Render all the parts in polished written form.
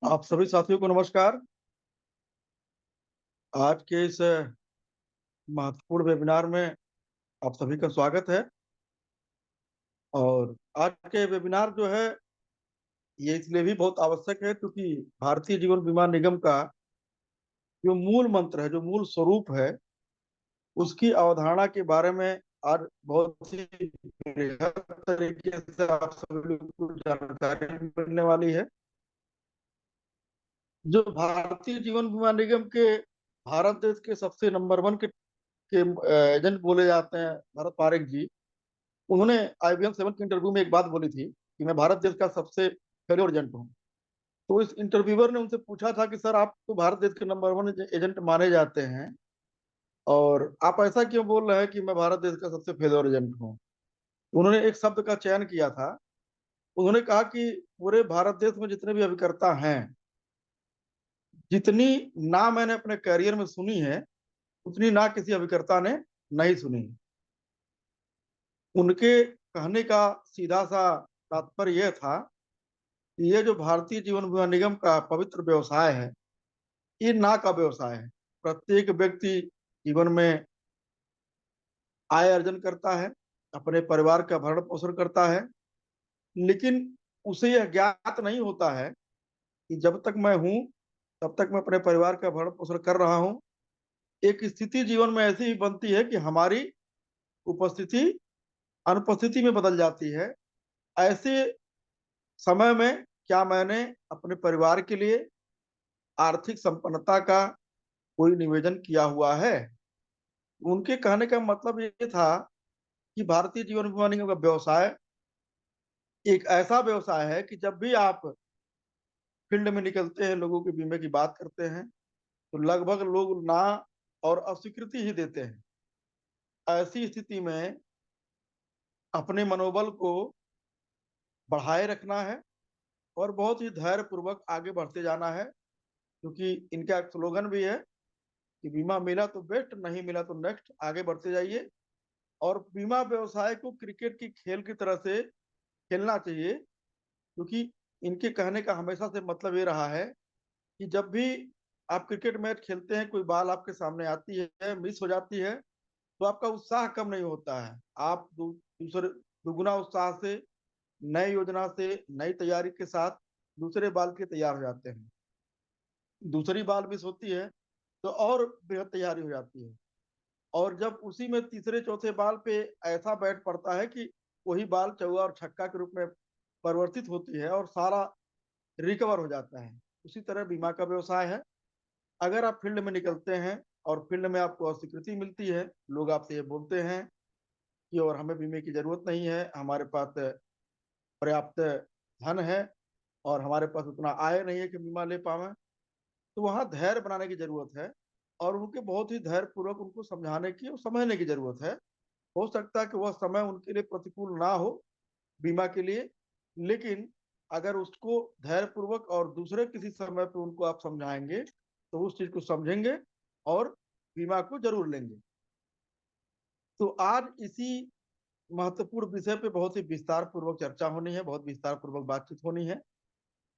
आप सभी साथियों को नमस्कार। आज के इस महत्वपूर्ण वेबिनार में आप सभी का स्वागत है। और आज के वेबिनार जो है ये इसलिए भी बहुत आवश्यक है क्योंकि भारतीय जीवन बीमा निगम का जो मूल मंत्र है, जो मूल स्वरूप है, उसकी अवधारणा के बारे में आज बहुत ही बृहद तरीके से आप सभी लोग को जानकारी मिलने वाली है। जो भारतीय जीवन बीमा निगम के भारत देश के सबसे नंबर वन के एजेंट बोले जाते हैं भरत पारेख जी। उन्होंने IBM 7 के इंटरव्यू में एक बात बोली थी कि मैं भारत देश का सबसे फेल्योर एजेंट हूँ। तो इस इंटरव्यूअर ने उनसे पूछा था कि सर, आप तो भारत देश के नंबर वन एजेंट माने जाते हैं और आप ऐसा क्यों बोल रहे हैं कि मैं भारत देश का सबसे फेल्योर एजेंट हूँ। उन्होंने एक शब्द का चयन किया था। उन्होंने कहा कि पूरे भारत देश में जितने भी अभिकर्ता हैं, जितनी ना मैंने अपने करियर में सुनी है, उतनी ना किसी अभिकर्ता ने नहीं सुनी। उनके कहने का सीधा सा तात्पर्य यह था कि ये जो भारतीय जीवन बीमा निगम का पवित्र व्यवसाय है, ये ना का व्यवसाय है। प्रत्येक व्यक्ति जीवन में आय अर्जन करता है, अपने परिवार का भरण पोषण करता है, लेकिन उसे यह ज्ञात नहीं होता है कि जब तक मैं हूं तब तक मैं अपने परिवार का भरण पोषण कर रहा हूं। एक स्थिति जीवन में ऐसी ही बनती है कि हमारी उपस्थिति अनुपस्थिति में बदल जाती है। ऐसे समय में क्या मैंने अपने परिवार के लिए आर्थिक संपन्नता का कोई निवेदन किया हुआ है। उनके कहने का मतलब ये था कि भारतीय जीवन बीमा निगम का व्यवसाय एक ऐसा व्यवसाय है कि जब भी आप फील्ड में निकलते हैं, लोगों के बीमे की बात करते हैं, तो लगभग लोग ना और अस्वीकृति ही देते हैं। ऐसी स्थिति में अपने मनोबल को बढ़ाए रखना है और बहुत ही धैर्य पूर्वक आगे बढ़ते जाना है, क्योंकि इनका एक स्लोगन भी है कि बीमा मिला तो बेस्ट, नहीं मिला तो नेक्स्ट, आगे बढ़ते जाइए। और बीमा व्यवसाय को क्रिकेट की खेल की तरह से खेलना चाहिए, क्योंकि इनके कहने का हमेशा से मतलब ये रहा है कि जब भी आप क्रिकेट मैच खेलते हैं, कोई बॉल आपके सामने आती है, मिस हो जाती है, तो आपका उत्साह कम नहीं होता है। आप दूसरे दुगुना उत्साह से, नई योजना से, नई तैयारी के साथ दूसरे बॉल के तैयार हो जाते हैं। दूसरी बॉल मिस होती है तो और बेहद तैयारी हो जाती है। और जब उसी में तीसरे चौथे बॉल पे ऐसा बैट पड़ता है कि वही बॉल चौका और छक्का के रूप में परिवर्तित होती है और सारा रिकवर हो जाता है। उसी तरह बीमा का व्यवसाय है। अगर आप फील्ड में निकलते हैं और फील्ड में आपको अस्वीकृति मिलती है, लोग आपसे ये बोलते हैं कि और हमें बीमे की जरूरत नहीं है, हमारे पास पर्याप्त धन है और हमारे पास उतना आय नहीं है कि बीमा ले पावे, तो वहाँ धैर्य बनाने की जरूरत है और उनके बहुत ही धैर्य पूर्वक उनको समझाने की और समझने की जरूरत है। हो सकता है कि वह समय उनके लिए प्रतिकूल ना हो बीमा के लिए, लेकिन अगर उसको धैर्य पूर्वक और दूसरे किसी समय पे उनको आप समझाएंगे तो उस चीज को समझेंगे और बीमा को जरूर लेंगे। तो आज इसी महत्वपूर्ण विषय पे बहुत ही विस्तार पूर्वक चर्चा होनी है, बहुत विस्तार पूर्वक बातचीत होनी है।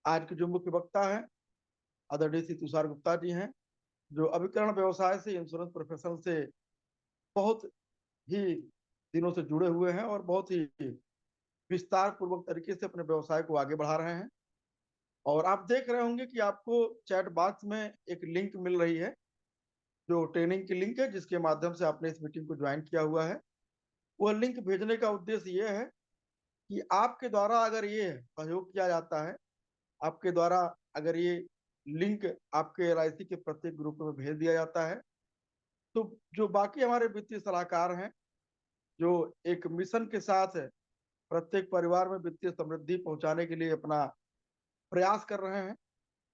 आज के जो मुख्य वक्ता है आदरणीय श्री तुषार गुप्ता जी हैं, जो अभिकरण व्यवसाय से, इंश्योरेंस प्रोफेशन से बहुत ही दिनों से जुड़े हुए हैं और बहुत ही विस्तार पूर्वक तरीके से अपने व्यवसाय को आगे बढ़ा रहे हैं। और आप देख रहे होंगे कि आपको चैट बॉक्स में एक लिंक मिल रही है, जो ट्रेनिंग की लिंक है, जिसके माध्यम से आपने इस मीटिंग को ज्वाइन किया हुआ है। वह लिंक भेजने का उद्देश्य ये है कि आपके द्वारा अगर ये सहयोग किया जाता है, आपके द्वारा अगर ये लिंक आपके LIC के प्रत्येक ग्रुप में भेज दिया जाता है, तो जो बाकी हमारे वित्तीय सलाहकार हैं, जो एक मिशन के साथ प्रत्येक परिवार में वित्तीय समृद्धि पहुंचाने के लिए अपना प्रयास कर रहे हैं,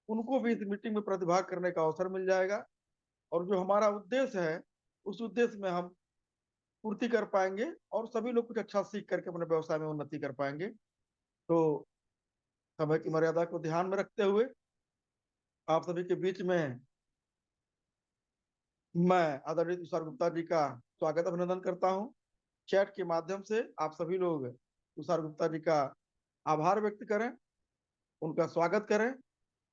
उनको भी इस मीटिंग में प्रतिभाग करने का अवसर मिल जाएगा। और जो हमारा उद्देश्य है, उस उद्देश्य में हम पूर्ति कर पाएंगे और सभी लोग कुछ अच्छा सीख करके अपने व्यवसाय में उन्नति कर पाएंगे। तो समय की मर्यादा को ध्यान में रखते हुए आप सभी के बीच में मैं आदरणीय तुषार गुप्ता जी का स्वागत अभिनंदन करता हूं। चैट के माध्यम से आप सभी लोग तुषार गुप्ता जी का आभार व्यक्त करें, उनका स्वागत करें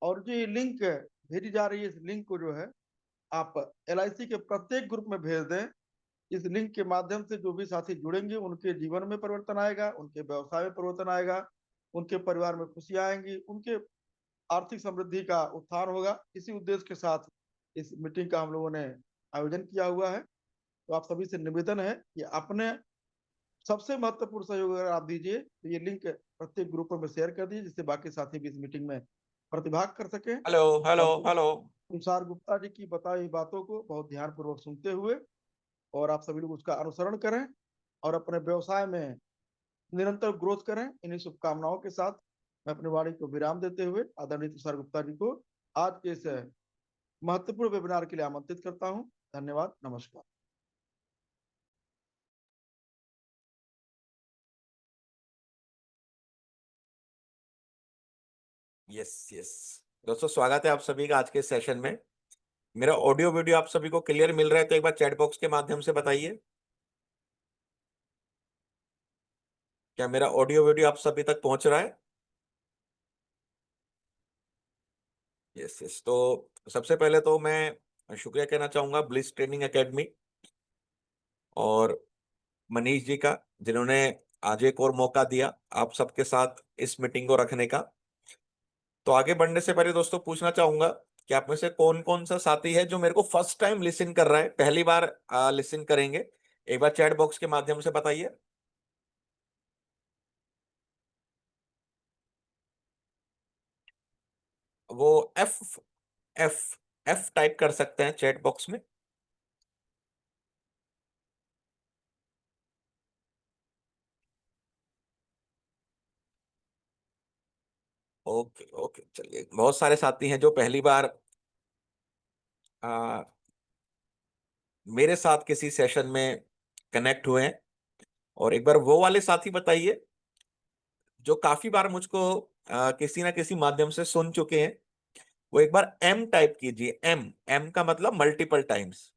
और जो ये लिंक भेजी जा रही है, इस लिंक को जो है आप LIC के प्रत्येक ग्रुप में भेज दें। इस लिंक के माध्यम से जो भी साथी जुड़ेंगे उनके जीवन में परिवर्तन आएगा, उनके व्यवसाय में परिवर्तन आएगा, उनके परिवार में खुशियां आएंगी, उनके आर्थिक समृद्धि का उत्थान होगा। इसी उद्देश्य के साथ इस मीटिंग का हम लोगों ने आयोजन किया हुआ है। तो आप सभी से निवेदन है कि अपने सबसे महत्वपूर्ण सहयोग अगर आप दीजिए तो ये लिंक प्रत्येक ग्रुप में शेयर कर दीजिए, जिससे बाकी साथी भी इस मीटिंग में प्रतिभाग कर सके। हेलो हेलो और हेलो। तुषार गुप्ता जी की बताई हुई बातों को बहुत ध्यानपूर्वक सुनते हुए और आप सभी लोग उसका अनुसरण करें और अपने व्यवसाय में निरंतर ग्रोथ करें। इन्हीं शुभकामनाओं के साथ मैं अपनी वाणी को विराम देते हुए आदरणीय तुषार गुप्ता जी को आज के इस महत्वपूर्ण वेबिनार के लिए आमंत्रित करता हूं। धन्यवाद, नमस्कार। यस यस दोस्तों, स्वागत है आप सभी का आज के सेशन में। मेरा ऑडियो वीडियो आप सभी को क्लियर मिल रहा है तो एक बार चैट बॉक्स के माध्यम से बताइए, क्या मेरा ऑडियो वीडियो आप सभी तक पहुंच रहा है? Yes yes. तो सबसे पहले तो मैं शुक्रिया कहना चाहूंगा ब्लिस ट्रेनिंग एकेडमी और मनीष जी का, जिन्होंने आज एक और मौका दिया आप सबके साथ इस मीटिंग को रखने का। तो आगे बढ़ने से पहले दोस्तों पूछना चाहूंगा कि आप में से कौन कौन सा साथी है जो मेरे को फर्स्ट टाइम लिसन कर रहा है, पहली बार लिसन करेंगे? एक बार चैट बॉक्स के माध्यम से बताइए। वो एफ एफ एफ टाइप कर सकते हैं चैट बॉक्स में। ओके ओके, चलिए। बहुत सारे साथी हैं जो पहली बार आ, मेरे साथ किसी सेशन में कनेक्ट हुए हैं। और एक बार वो वाले साथी बताइए जो काफी बार मुझको किसी ना किसी माध्यम से सुन चुके हैं। वो एक बार एम टाइप कीजिए। एम एम का मतलब मल्टीपल टाइम्स।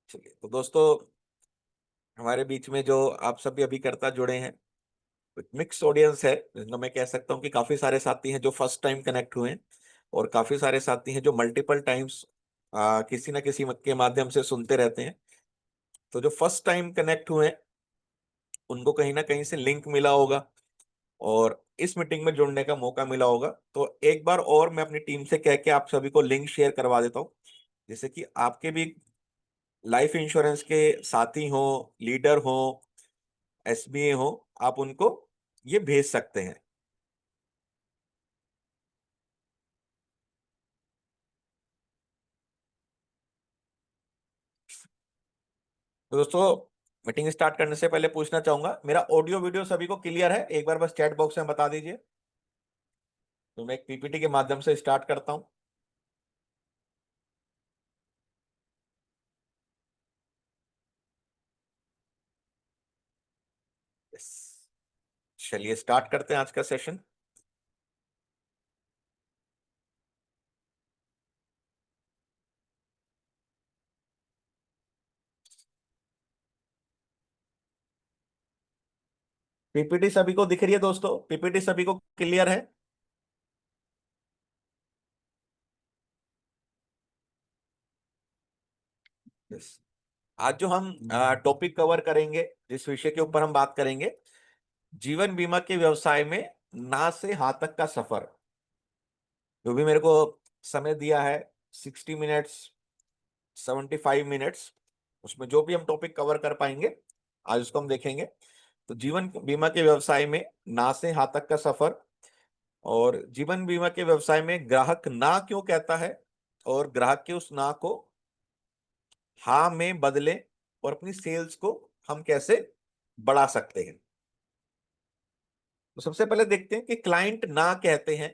चलिए, तो दोस्तों हमारे बीच में जो आप सभी अभिकर्ता जुड़े हैं, मिक्स ऑडियंस है, जिनको मैं कह सकता हूँ कि काफी सारे साथी हैं जो फर्स्ट टाइम कनेक्ट हुए हैं और काफी सारे साथी हैं जो मल्टीपल टाइम्स किसी ना किसी के माध्यम से सुनते रहते हैं। तो जो फर्स्ट टाइम कनेक्ट हुए हैं उनको कहीं ना कहीं से लिंक मिला होगा और इस मीटिंग में जुड़ने का मौका मिला होगा। तो एक बार और मैं अपनी टीम से कह के आप सभी को लिंक शेयर करवा देता हूँ, जैसे कि आपके भी लाइफ इंश्योरेंस के साथी हो, लीडर हो, SBA हो, आप उनको ये भेज सकते हैं। तो दोस्तों मीटिंग स्टार्ट करने से पहले पूछना चाहूंगा, मेरा ऑडियो वीडियो सभी को क्लियर है? एक बार बस चैट बॉक्स में बता दीजिए। तो मैं एक PPT के माध्यम से स्टार्ट करता हूं। यस, चलिए स्टार्ट करते हैं आज का सेशन। PPT सभी को दिख रही है दोस्तों? PPT सभी को क्लियर है? यस। आज जो हम टॉपिक कवर करेंगे, जिस विषय के ऊपर हम बात करेंगे, जीवन बीमा के व्यवसाय में ना से हाँ तक का सफर। जो भी मेरे को समय दिया है 60 मिनट्स, 75 मिनट्स, उसमें जो भी हम टॉपिक कवर कर पाएंगे आज उसको हम देखेंगे। तो जीवन बीमा के व्यवसाय में ना से हाँ तक का सफर, और जीवन बीमा के व्यवसाय में ग्राहक ना क्यों कहता है और ग्राहक के उस ना को हाँ में बदले और अपनी सेल्स को हम कैसे बढ़ा सकते हैं। तो सबसे पहले देखते हैं कि क्लाइंट ना कहते हैं।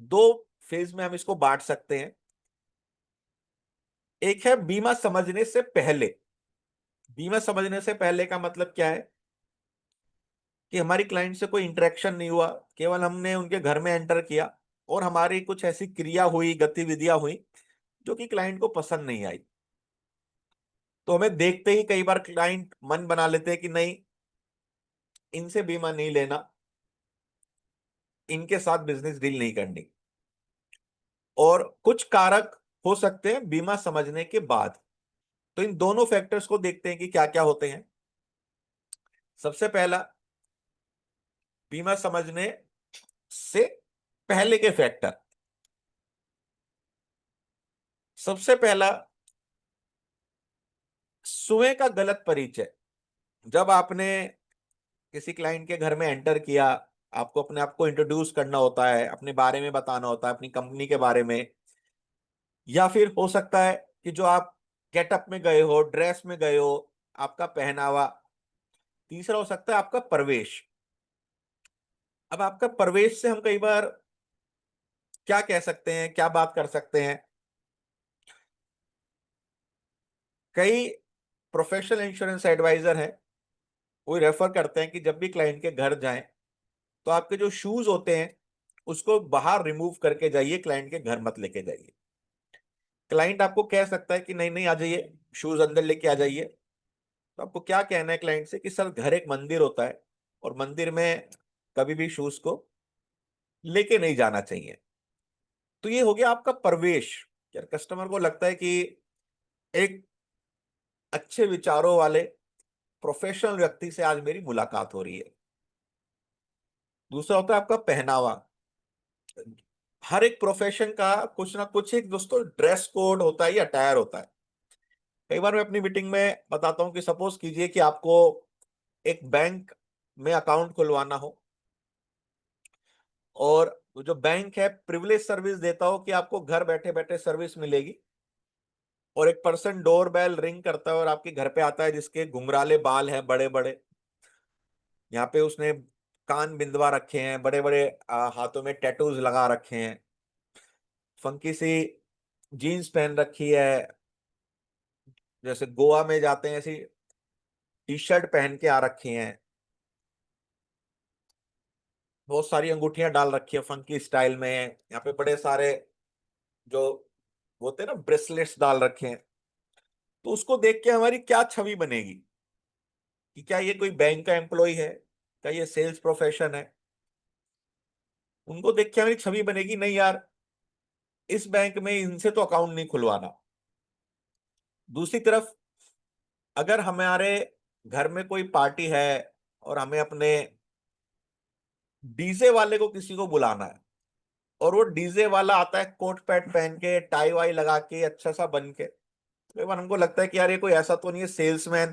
दो फेज में हम इसको बांट सकते हैं। एक है बीमा समझने से पहले। बीमा समझने से पहले का मतलब क्या है कि हमारी क्लाइंट से कोई इंटरेक्शन नहीं हुआ, केवल हमने उनके घर में एंटर किया और हमारी कुछ ऐसी क्रिया हुई, गतिविधियां हुई जो कि क्लाइंट को पसंद नहीं आई। तो हमें देखते ही कई बार क्लाइंट मन बना लेते हैं कि नहीं, इनसे बीमा नहीं लेना, इनके साथ बिजनेस डील नहीं करनी। और कुछ कारक हो सकते हैं बीमा समझने के बाद। तो इन दोनों फैक्टर्स को देखते हैं कि क्या क्या होते हैं। सबसे पहला, बीमा समझने से पहले के फैक्टर। सबसे पहला, स्वयं का गलत परिचय। जब आपने किसी क्लाइंट के घर में एंटर किया, आपको अपने आप को इंट्रोड्यूस करना होता है, अपने बारे में बताना होता है, अपनी कंपनी के बारे में, या फिर हो सकता है कि जो आप गेटअप में गए हो, ड्रेस में गए हो, आपका पहनावा। तीसरा हो सकता है आपका प्रवेश। अब आपका प्रवेश से हम कई बार क्या कह सकते हैं, क्या बात कर सकते हैं। कई प्रोफेशनल इंश्योरेंस एडवाइजर हैं, वो रेफर करते हैं कि जब भी क्लाइंट के घर जाएं तो आपके जो शूज होते हैं उसको बाहर रिमूव करके जाइए, क्लाइंट के घर मत लेके जाइए। क्लाइंट आपको कह सकता है कि नहीं नहीं आ जाइए, शूज अंदर लेके आ जाइए। तो आपको क्या कहना है क्लाइंट से कि सर, घर एक मंदिर होता है और मंदिर में कभी भी शूज को लेके नहीं जाना चाहिए। तो ये हो गया आपका प्रवेश। यार कस्टमर को लगता है कि एक अच्छे विचारों वाले प्रोफेशनल व्यक्ति से आज मेरी मुलाकात हो रही है। दूसरा होता है आपका पहनावा। हर एक प्रोफेशन का कुछ ना कुछ एक दोस्तों ड्रेस कोड होता है या अटायर होता है। कई बार मैं अपनी मीटिंग में बताता हूं कि सपोज कीजिए कि आपको एक बैंक में अकाउंट खुलवाना हो, और जो बैंक है प्रिविलेज सर्विस देता हो कि आपको घर बैठे बैठे सर्विस मिलेगी, और एक पर्सन डोर बेल रिंग करता है और आपके घर पे आता है जिसके घुंघराले बाल हैं बड़े बड़े, यहाँ पे उसने कान बिंदवा रखे हैं, बड़े बड़े हाथों में टैटूज लगा रखे हैं, फंकी सी जीन्स पहन रखी है, जैसे गोवा में जाते हैं ऐसी टी शर्ट पहन के आ रखी हैं, बहुत सारी अंगूठियां डाल रखी है फंकी स्टाइल में, यहाँ पे बड़े सारे जो होते हैं ना ब्रेसलेट्स डाल रखे हैं। तो उसको देख के हमारी क्या छवि बनेगी कि क्या ये कोई बैंक का एम्प्लॉय है, क्या ये सेल्स प्रोफेशन है। उनको देख के हमारी छवि बनेगी नहीं यार, इस बैंक में इनसे तो अकाउंट नहीं खुलवाना। दूसरी तरफ, अगर हमारे घर में कोई पार्टी है और हमें अपने डीजे वाले को किसी को बुलाना है, और वो डीजे वाला आता है कोट पैंट पहन के, टाई वाई लगा के, अच्छा सा बन के, तो एक बार हमको लगता है कि यार ये कोई ऐसा तो नहीं है सेल्समैन,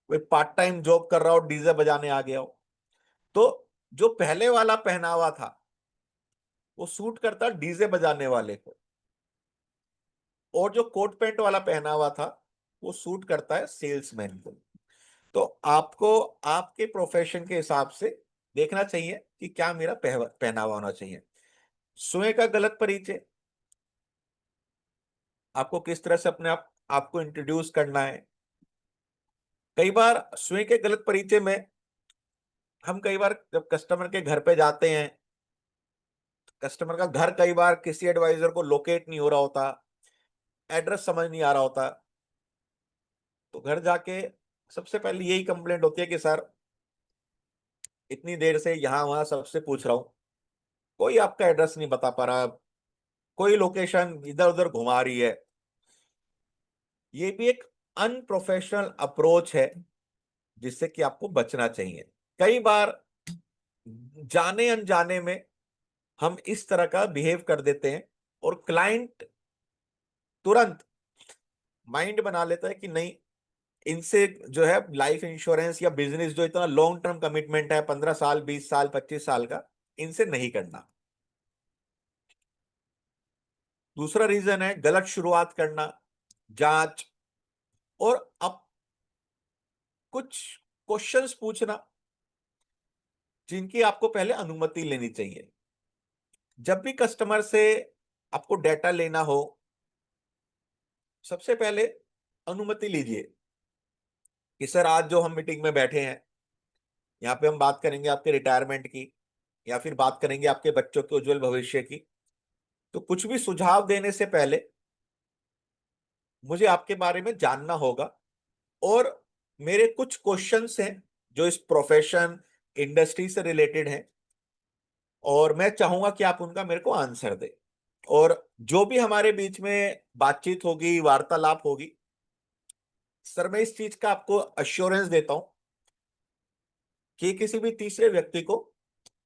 कोई पार्ट टाइम जॉब कर रहा हो, डीजे बजाने आ गया हो। तो जो पहले वाला पहनावा था वो सूट करता डीजे बजाने वाले को, और जो कोट पैंट वाला पहनावा था वो सूट करता है सेल्समैन को। तो आपको आपके प्रोफेशन के हिसाब से देखना चाहिए कि क्या मेरा पहनावा होना चाहिए। स्वयं का गलत परिचय, आपको किस तरह से अपने आप आपको इंट्रोड्यूस करना है। कई बार स्वयं के गलत परिचय में हम कई बार जब कस्टमर के घर पे जाते हैं, कस्टमर का घर कई बार किसी एडवाइजर को लोकेट नहीं हो रहा होता, एड्रेस समझ नहीं आ रहा होता, तो घर जाके सबसे पहले यही कंप्लेंट होती है कि सर, इतनी देर से यहाँ वहां सबसे पूछ रहा हूँ, कोई आपका एड्रेस नहीं बता पा रहा, कोई लोकेशन इधर उधर घुमा रही है। ये भी एक अनप्रोफेशनल अप्रोच है जिससे कि आपको बचना चाहिए। कई बार जाने अनजाने में हम इस तरह का बिहेव कर देते हैं और क्लाइंट तुरंत माइंड बना लेता है कि नहीं, इनसे जो है लाइफ इंश्योरेंस या बिजनेस जो इतना लॉन्ग टर्म कमिटमेंट है, 15 साल, 20 साल, 25 साल का, इनसे नहीं करना। दूसरा रीजन है गलत शुरुआत करना, जांच, और अब कुछ क्वेश्चंस पूछना जिनकी आपको पहले अनुमति लेनी चाहिए। जब भी कस्टमर से आपको डेटा लेना हो, सबसे पहले अनुमति लीजिए कि सर, आज जो हम मीटिंग में बैठे हैं, यहाँ पे हम बात करेंगे आपके रिटायरमेंट की, या फिर बात करेंगे आपके बच्चों के उज्जवल भविष्य की। तो कुछ भी सुझाव देने से पहले मुझे आपके बारे में जानना होगा, और मेरे कुछ क्वेश्चंस हैं जो इस प्रोफेशन इंडस्ट्री से रिलेटेड हैं, और मैं चाहूंगा कि आप उनका मेरे को आंसर दें। और जो भी हमारे बीच में बातचीत होगी, वार्तालाप होगी, सर मैं इस चीज का आपको अश्योरेंस देता हूं कि किसी भी तीसरे व्यक्ति को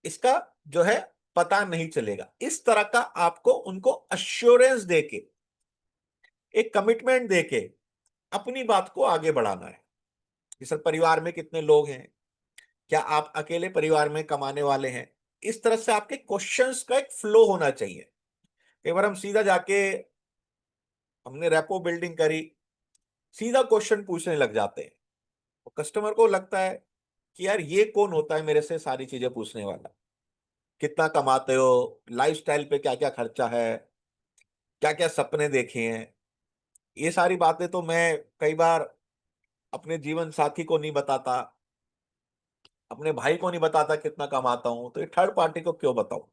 इसका जो है पता नहीं चलेगा। इस तरह का आपको उनको अश्योरेंस देके, एक कमिटमेंट देके अपनी बात को आगे बढ़ाना है कि सर परिवार में कितने लोग हैं, क्या आप अकेले परिवार में कमाने वाले हैं। इस तरह से आपके क्वेश्चंस का एक फ्लो होना चाहिए। कई बार हम सीधा जाके, हमने रेपो बिल्डिंग करी, सीधा क्वेश्चन पूछने लग जाते हैं, तो कस्टमर को लगता है कि यार ये कौन होता है मेरे से सारी चीजें पूछने वाला, कितना कमाते हो, लाइफस्टाइल पे क्या क्या खर्चा है, क्या क्या सपने देखे हैं। ये सारी बातें तो मैं कई बार अपने जीवन साथी को नहीं बताता, अपने भाई को नहीं बताता कितना कमाता हूं, तो ये थर्ड पार्टी को क्यों बताऊं।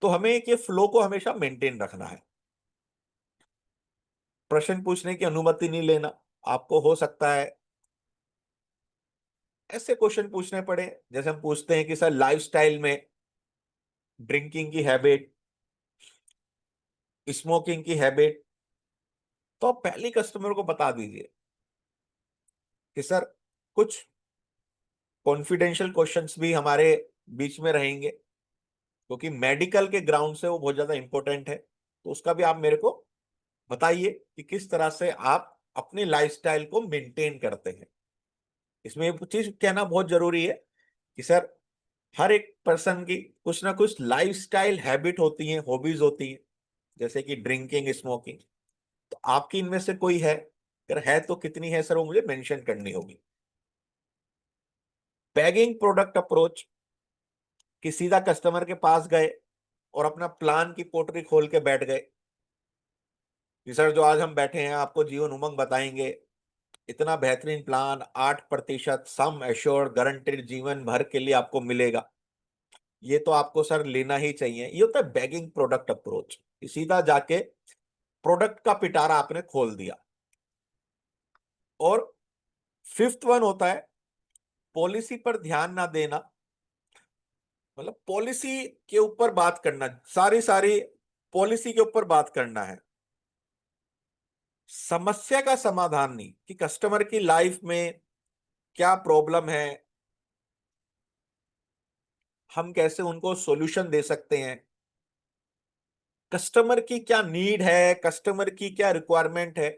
तो हमें एक ये फ्लो को हमेशा मेंटेन रखना है। प्रश्न पूछने की अनुमति नहीं लेना। आपको हो सकता है ऐसे क्वेश्चन पूछने पड़े, जैसे हम पूछते हैं कि सर लाइफस्टाइल में ड्रिंकिंग की हैबिट, स्मोकिंग की हैबिट, तो आप पहले कस्टमर को बता दीजिए कि सर कुछ कॉन्फिडेंशियल क्वेश्चंस भी हमारे बीच में रहेंगे, क्योंकि मेडिकल के ग्राउंड से वो बहुत ज्यादा इंपॉर्टेंट है। तो उसका भी आप मेरे को बताइए कि किस तरह से आप अपने लाइफस्टाइल को मेंटेन करते हैं। इसमें एक चीज कहना बहुत जरूरी है कि सर हर एक पर्सन की कुछ ना कुछ लाइफस्टाइल हैबिट होती है, हॉबीज होती है, जैसे कि ड्रिंकिंग, स्मोकिंग। तो आपकी इनमें से कोई है? अगर है तो कितनी है सर, वो मुझे मेंशन करनी होगी। बैगिंग प्रोडक्ट अप्रोच, कि सीधा कस्टमर के पास गए और अपना प्लान की पोटरी खोल के बैठ गए कि सर जो आज हम बैठे हैं आपको जीवन उमंग बताएंगे, इतना बेहतरीन प्लान, 8% सम एश्योर्ड गारंटेड जीवन भर के लिए आपको मिलेगा, ये तो आपको सर लेना ही चाहिए। ये होता है बैगिंग प्रोडक्ट अप्रोच। सीधा जाके प्रोडक्ट का पिटारा आपने खोल दिया। और फिफ्थ वन होता है पॉलिसी पर ध्यान ना देना। मतलब पॉलिसी के ऊपर बात करना, सारी सारी पॉलिसी के ऊपर बात करना है, समस्या का समाधान नहीं, कि कस्टमर की लाइफ में क्या प्रॉब्लम है, हम कैसे उनको सॉल्यूशन दे सकते हैं, कस्टमर की क्या नीड है, कस्टमर की क्या रिक्वायरमेंट है,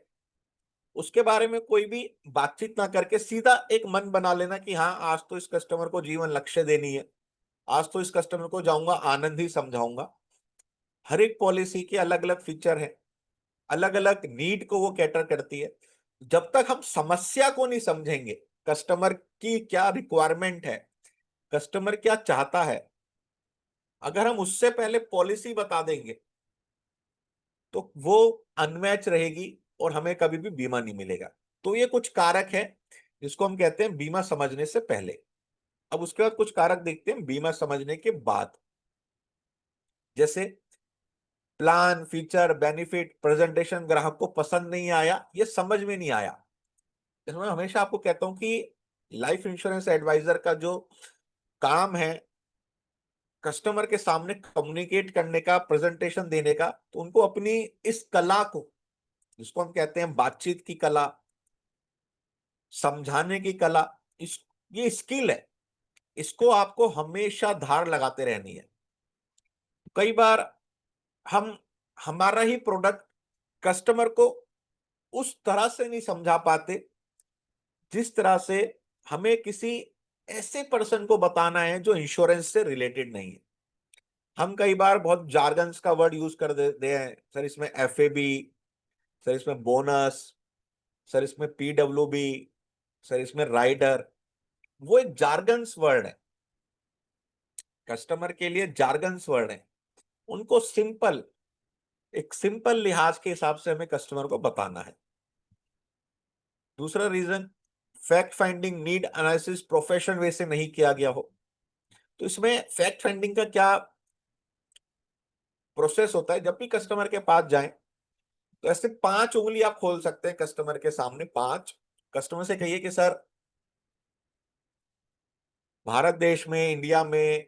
उसके बारे में कोई भी बातचीत ना करके सीधा एक मन बना लेना कि हाँ आज तो इस कस्टमर को जीवन लक्ष्य देनी है, आज तो इस कस्टमर को जाऊंगा आनंद ही समझाऊंगा। हर एक पॉलिसी के अलग अलग फीचर है, अलग अलग नीड को वो कैटर करती है। जब तक हम समस्या को नहीं समझेंगे, कस्टमर की क्या रिक्वायरमेंट है, कस्टमर क्या चाहता है, अगर हम उससे पहले पॉलिसी बता देंगे तो वो अनमैच रहेगी और हमें कभी भी बीमा नहीं मिलेगा। तो ये कुछ कारक है जिसको हम कहते हैं बीमा समझने से पहले। अब उसके बाद कुछ कारक देखते हैं बीमा समझने के बाद, जैसे प्लान, फीचर, बेनिफिट, प्रेजेंटेशन ग्राहक को पसंद नहीं आया, ये समझ में नहीं आया। इसमें हमेशा आपको कहता हूं कि लाइफ इंश्योरेंस एडवाइजर का जो काम है कस्टमर के सामने कम्युनिकेट करने का, प्रेजेंटेशन देने का, तो उनको अपनी इस कला को, जिसको हम कहते हैं बातचीत की कला, समझाने की कला, इस ये स्किल है, इसको आपको हमेशा धार लगाते रहनी है। कई बार हम हमारा ही प्रोडक्ट कस्टमर को उस तरह से नहीं समझा पाते जिस तरह से हमें किसी ऐसे पर्सन को बताना है जो इंश्योरेंस से रिलेटेड नहीं है। हम कई बार बहुत जार्गन्स का वर्ड यूज कर देते हैं, सर इसमें एफएबी, सर इसमें बोनस, सर इसमें पीडब्ल्यूबी, सर इसमें राइडर। वो एक जार्गन्स वर्ड है, कस्टमर के लिए जार्गन्स वर्ड है। उनको सिंपल, एक सिंपल लिहाज के हिसाब से हमें कस्टमर को बताना है। दूसरा reason, fact finding need analysis profession way से नहीं किया गया हो। तो इसमें फैक्ट फाइंडिंग का क्या प्रोसेस होता है, जब भी कस्टमर के पास जाएं तो ऐसे 5 उंगली आप खोल सकते हैं कस्टमर के सामने, 5, कस्टमर से कहिए कि सर भारत देश में, इंडिया में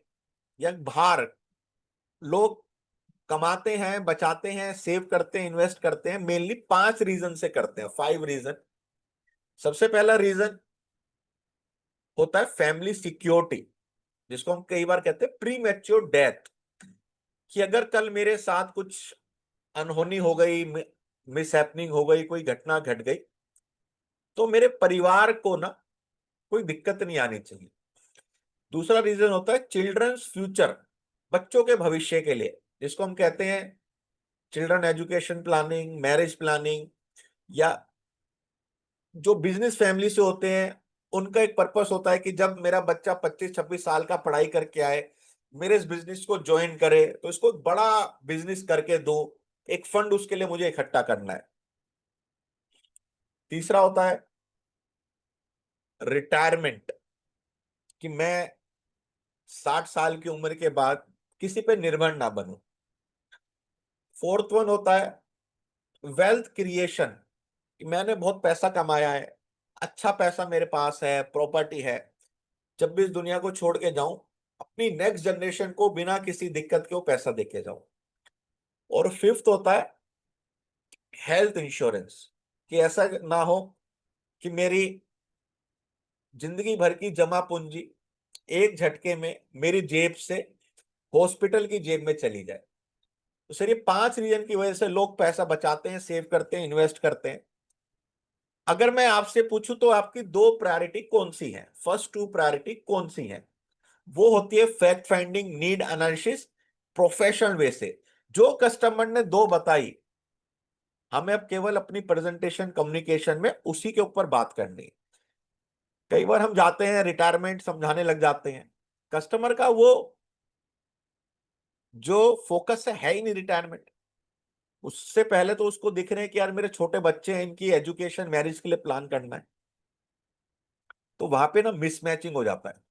या बाहर लोग कमाते हैं, बचाते हैं, सेव करते हैं, इन्वेस्ट करते हैं, मेनली 5 रीजन से करते हैं, 5 रीजन। सबसे पहला रीजन होता है फैमिली सिक्योरिटी, जिसको हम कई बार कहते हैं प्री मैच्योर डेथ, कि अगर कल मेरे साथ कुछ अनहोनी हो गई, मिस हैपनिंग हो गई, कोई घटना घट गई, तो मेरे परिवार को ना कोई दिक्कत नहीं आनी चाहिए। दूसरा रीजन होता है चिल्ड्रंस फ्यूचर, बच्चों के भविष्य के लिए, जिसको हम कहते हैं children education planning, marriage planning, या जो बिजनेस फैमिली से होते हैं उनका एक पर्पस होता है कि जब मेरा बच्चा 25-26 साल का पढ़ाई करके आए, मेरे इस बिजनेस को ज्वाइन करे, तो इसको एक बड़ा बिजनेस करके दो, एक फंड उसके लिए मुझे इकट्ठा करना है। तीसरा होता है रिटायरमेंट, कि मैं 60 साल की उम्र के बाद किसी पे निर्भर ना बनूं। फोर्थ वन होता है वेल्थ क्रिएशन, कि मैंने बहुत पैसा कमाया है, अच्छा पैसा मेरे पास है, प्रॉपर्टी है, जब भी इस दुनिया को छोड़ के जाऊं, अपनी नेक्स्ट जनरेशन को बिना किसी दिक्कत के वो पैसा देके जाऊं। और फिफ्थ होता है हेल्थ इंश्योरेंस, कि ऐसा ना हो कि मेरी जिंदगी भर की जमा पूंजी एक झटके में मेरी जेब से हॉस्पिटल की जेब में चली जाए। तो सर ये 5 रीजन की वजह से लोग पैसा बचाते हैं, सेव करते हैं, इन्वेस्ट करते हैं। अगर मैं आपसे पूछूं तो आपकी 2 प्रायोरिटी कौन सी है, फर्स्ट 2 प्रायोरिटी कौन सी है? वो होती है fact finding, need analysis, professional way से। जो कस्टमर ने 2 बताई, हमें अब केवल अपनी प्रेजेंटेशन कम्युनिकेशन में उसी के ऊपर बात करनी है। कई बार हम जाते हैं रिटायरमेंट समझाने लग जाते हैं, कस्टमर का वो जो फोकस है ही नहीं रिटायरमेंट। उससे पहले तो उसको दिख रहे हैं कि यार मेरे छोटे बच्चे हैं, इनकी एजुकेशन, मैरिज के लिए प्लान करना है। तो वहां पे ना मिसमैचिंग हो जाता है।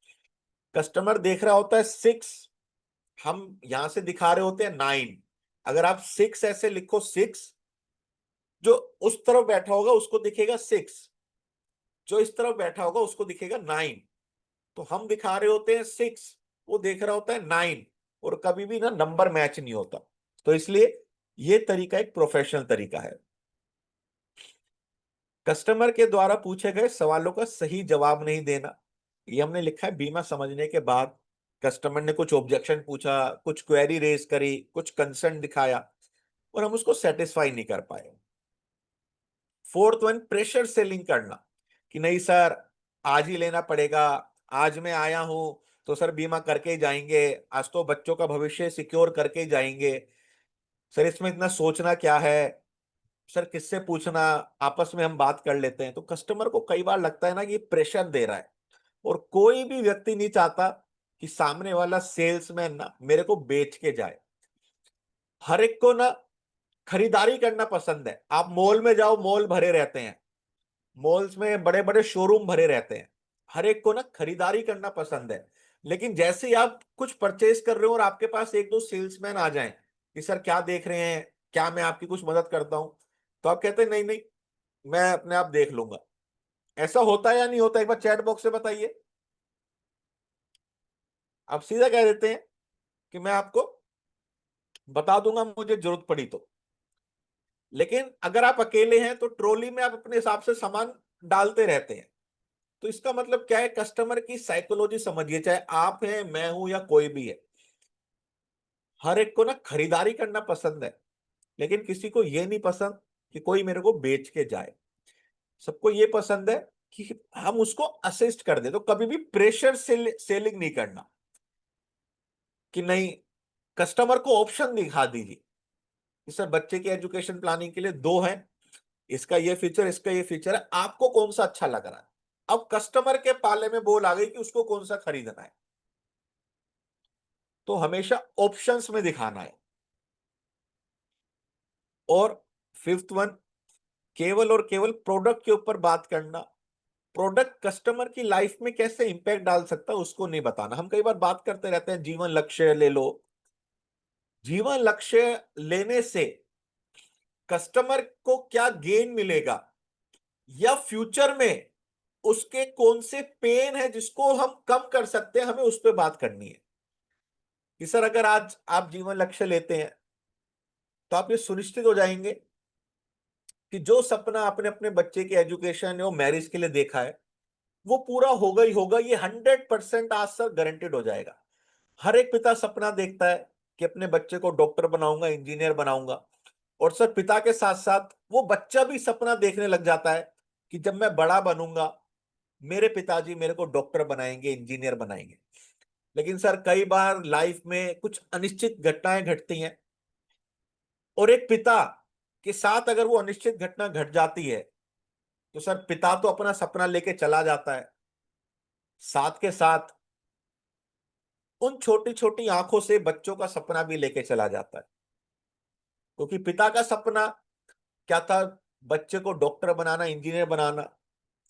कस्टमर देख रहा होता है 6, हम यहां से दिखा रहे होते हैं 9। अगर आप 6 ऐसे लिखो, 6, जो उस तरफ बैठा होगा उसको दिखेगा 6, जो इस तरफ बैठा होगा उसको दिखेगा 9। तो हम दिखा रहे होते हैं 6, वो देख रहा होता है 9, और कभी भी ना नंबर मैच नहीं होता। तो इसलिए ये तरीका एक प्रोफेशनल तरीका है। कस्टमर के द्वारा पूछे गए सवालों का सही जवाब नहीं देना, ये हमने लिखा है बीमा समझने के बाद कस्टमर ने कुछ ऑब्जेक्शन पूछा, कुछ क्वेरी रेज करी, कुछ कंसर्न दिखाया, और हम उसको सेटिस्फाई नहीं कर पाए। फोर्थ वन प्रेशर सेलिंग करना, कि नहीं सर आज ही लेना पड़ेगा, आज मैं आया हूं तो सर बीमा करके ही जाएंगे, आज तो बच्चों का भविष्य सिक्योर करके ही जाएंगे, सर इसमें इतना सोचना क्या है, सर किससे पूछना, आपस में हम बात कर लेते हैं। तो कस्टमर को कई बार लगता है ना कि ये प्रेशर दे रहा है, और कोई भी व्यक्ति नहीं चाहता कि सामने वाला सेल्समैन ना मेरे को बेच के जाए। हर एक को ना खरीदारी करना पसंद है। आप मॉल में जाओ, मॉल भरे रहते हैं, मॉल्स में बड़े बड़े शोरूम भरे रहते हैं, हर एक को ना खरीदारी करना पसंद है। लेकिन जैसे ही आप कुछ परचेज कर रहे हो और आपके पास एक दो सेल्समैन आ जाएं कि सर क्या देख रहे हैं, क्या मैं आपकी कुछ मदद करता हूं, तो आप कहते हैं नहीं नहीं, मैं अपने आप देख लूंगा। ऐसा होता है या नहीं होता, एक बार चैट बॉक्स से बताइए। आप सीधा कह देते हैं कि मैं आपको बता दूंगा मुझे जरूरत पड़ी तो। लेकिन अगर आप अकेले हैं तो ट्रॉली में आप अपने हिसाब से सामान डालते रहते हैं। तो इसका मतलब क्या है, कस्टमर की साइकोलॉजी समझिए, चाहे आप हैं, मैं हूं या कोई भी है, हर एक को ना खरीदारी करना पसंद है, लेकिन किसी को यह नहीं पसंद कि कोई मेरे को बेच के जाए। सबको ये पसंद है कि हम उसको असिस्ट कर दे। तो कभी भी प्रेशर सेलिंग नहीं करना, कि नहीं, कस्टमर को ऑप्शन दिखा दीजिए कि सर बच्चे की एजुकेशन प्लानिंग के लिए 2 है, इसका ये फीचर, इसका ये फीचर है, आपको कौन सा अच्छा लग रहा है। अब कस्टमर के पाले में बोल आ गई कि उसको कौन सा खरीदना है, तो हमेशा ऑप्शंस में दिखाना है। और फिफ्थ वन, केवल और केवल प्रोडक्ट के ऊपर बात करना। प्रोडक्ट कस्टमर की लाइफ में कैसे इंपैक्ट डाल सकता है उसको नहीं बताना। हम कई बार बात करते रहते हैं जीवन लक्ष्य ले लो, जीवन लक्ष्य लेने से कस्टमर को क्या गेन मिलेगा या फ्यूचर में उसके कौन से पेन है जिसको हम कम कर सकते हैं, हमें उस पर बात करनी है। कि सर अगर आज आप जीवन लक्ष्य लेते हैं तो आप ये सुनिश्चित हो जाएंगे कि जो सपना आपने अपने बच्चे के एजुकेशन और मैरिज के लिए देखा है वो पूरा होगा ही होगा। ये 100% आज सर गारंटेड हो जाएगा। हर एक पिता सपना देखता है कि अपने बच्चे को डॉक्टर बनाऊंगा, इंजीनियर बनाऊंगा। और सर पिता के साथ साथ वो बच्चा भी सपना देखने लग जाता है कि जब मैं बड़ा बनूंगा मेरे पिताजी मेरे को डॉक्टर बनाएंगे, इंजीनियर बनाएंगे। लेकिन सर कई बार लाइफ में कुछ अनिश्चित घटनाएं घटती हैं और एक पिता के साथ अगर वो अनिश्चित घटना घट जाती है तो सर पिता तो अपना सपना लेके चला जाता है, साथ के साथ उन छोटी छोटी आंखों से बच्चों का सपना भी लेके चला जाता है। क्योंकि पिता का सपना क्या था? बच्चे को डॉक्टर बनाना, इंजीनियर बनाना।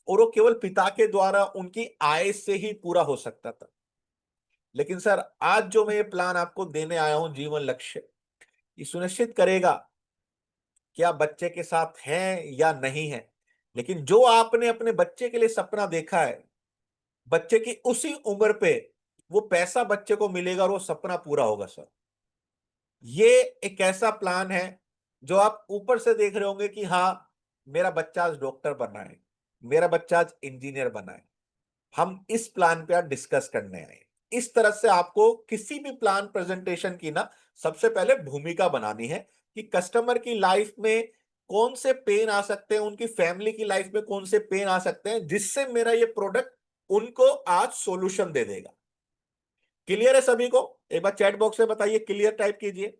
और वो केवल पिता के द्वारा उनकी आय से ही पूरा हो सकता था। लेकिन सर आज जो मैं ये प्लान आपको देने आया हूं, जीवन लक्ष्य, ये सुनिश्चित करेगा कि आप बच्चे के साथ हैं या नहीं है। लेकिन जो आपने अपने बच्चे के लिए सपना देखा है, बच्चे की उसी उम्र पे वो पैसा बच्चे को मिलेगा और वो सपना पूरा होगा सर। ये एक ऐसा प्लान है जो आप ऊपर से देख रहे होंगे कि हाँ मेरा बच्चा आज डॉक्टर बना है, मेरा बच्चा आज इंजीनियर बना है। हम इस प्लान पे आज डिस्कस करने आए। इस तरह से आपको किसी भी प्लान प्रेजेंटेशन की ना सबसे पहले भूमिका बनानी है कि कस्टमर की लाइफ में कौन से पेन आ सकते हैं, उनकी फैमिली की लाइफ में कौन से पेन आ सकते हैं, जिससे मेरा ये प्रोडक्ट उनको आज सॉल्यूशन दे देगा। क्लियर है सभी को? एक बार चैट बॉक्स में बताइए, क्लियर टाइप कीजिए।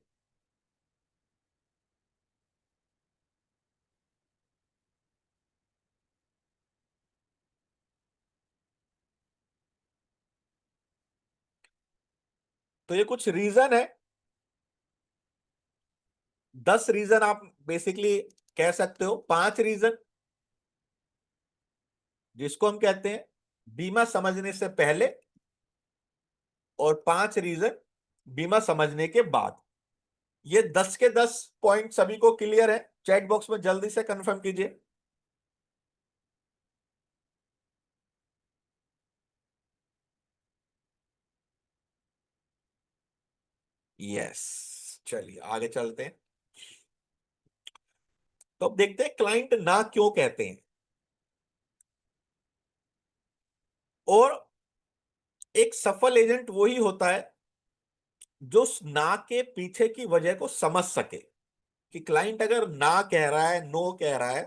तो ये कुछ रीजन है, 10 रीजन आप बेसिकली कह सकते हो, 5 रीजन जिसको हम कहते हैं बीमा समझने से पहले और 5 रीजन बीमा समझने के बाद। ये 10 के 10 पॉइंट सभी को क्लियर है? चैट बॉक्स में जल्दी से कंफर्म कीजिए। यस, चलिए आगे चलते हैं। तो अब देखते हैं क्लाइंट ना क्यों कहते हैं। और एक सफल एजेंट वही होता है जो उस ना के पीछे की वजह को समझ सके। कि क्लाइंट अगर ना कह रहा है, नो कह रहा है,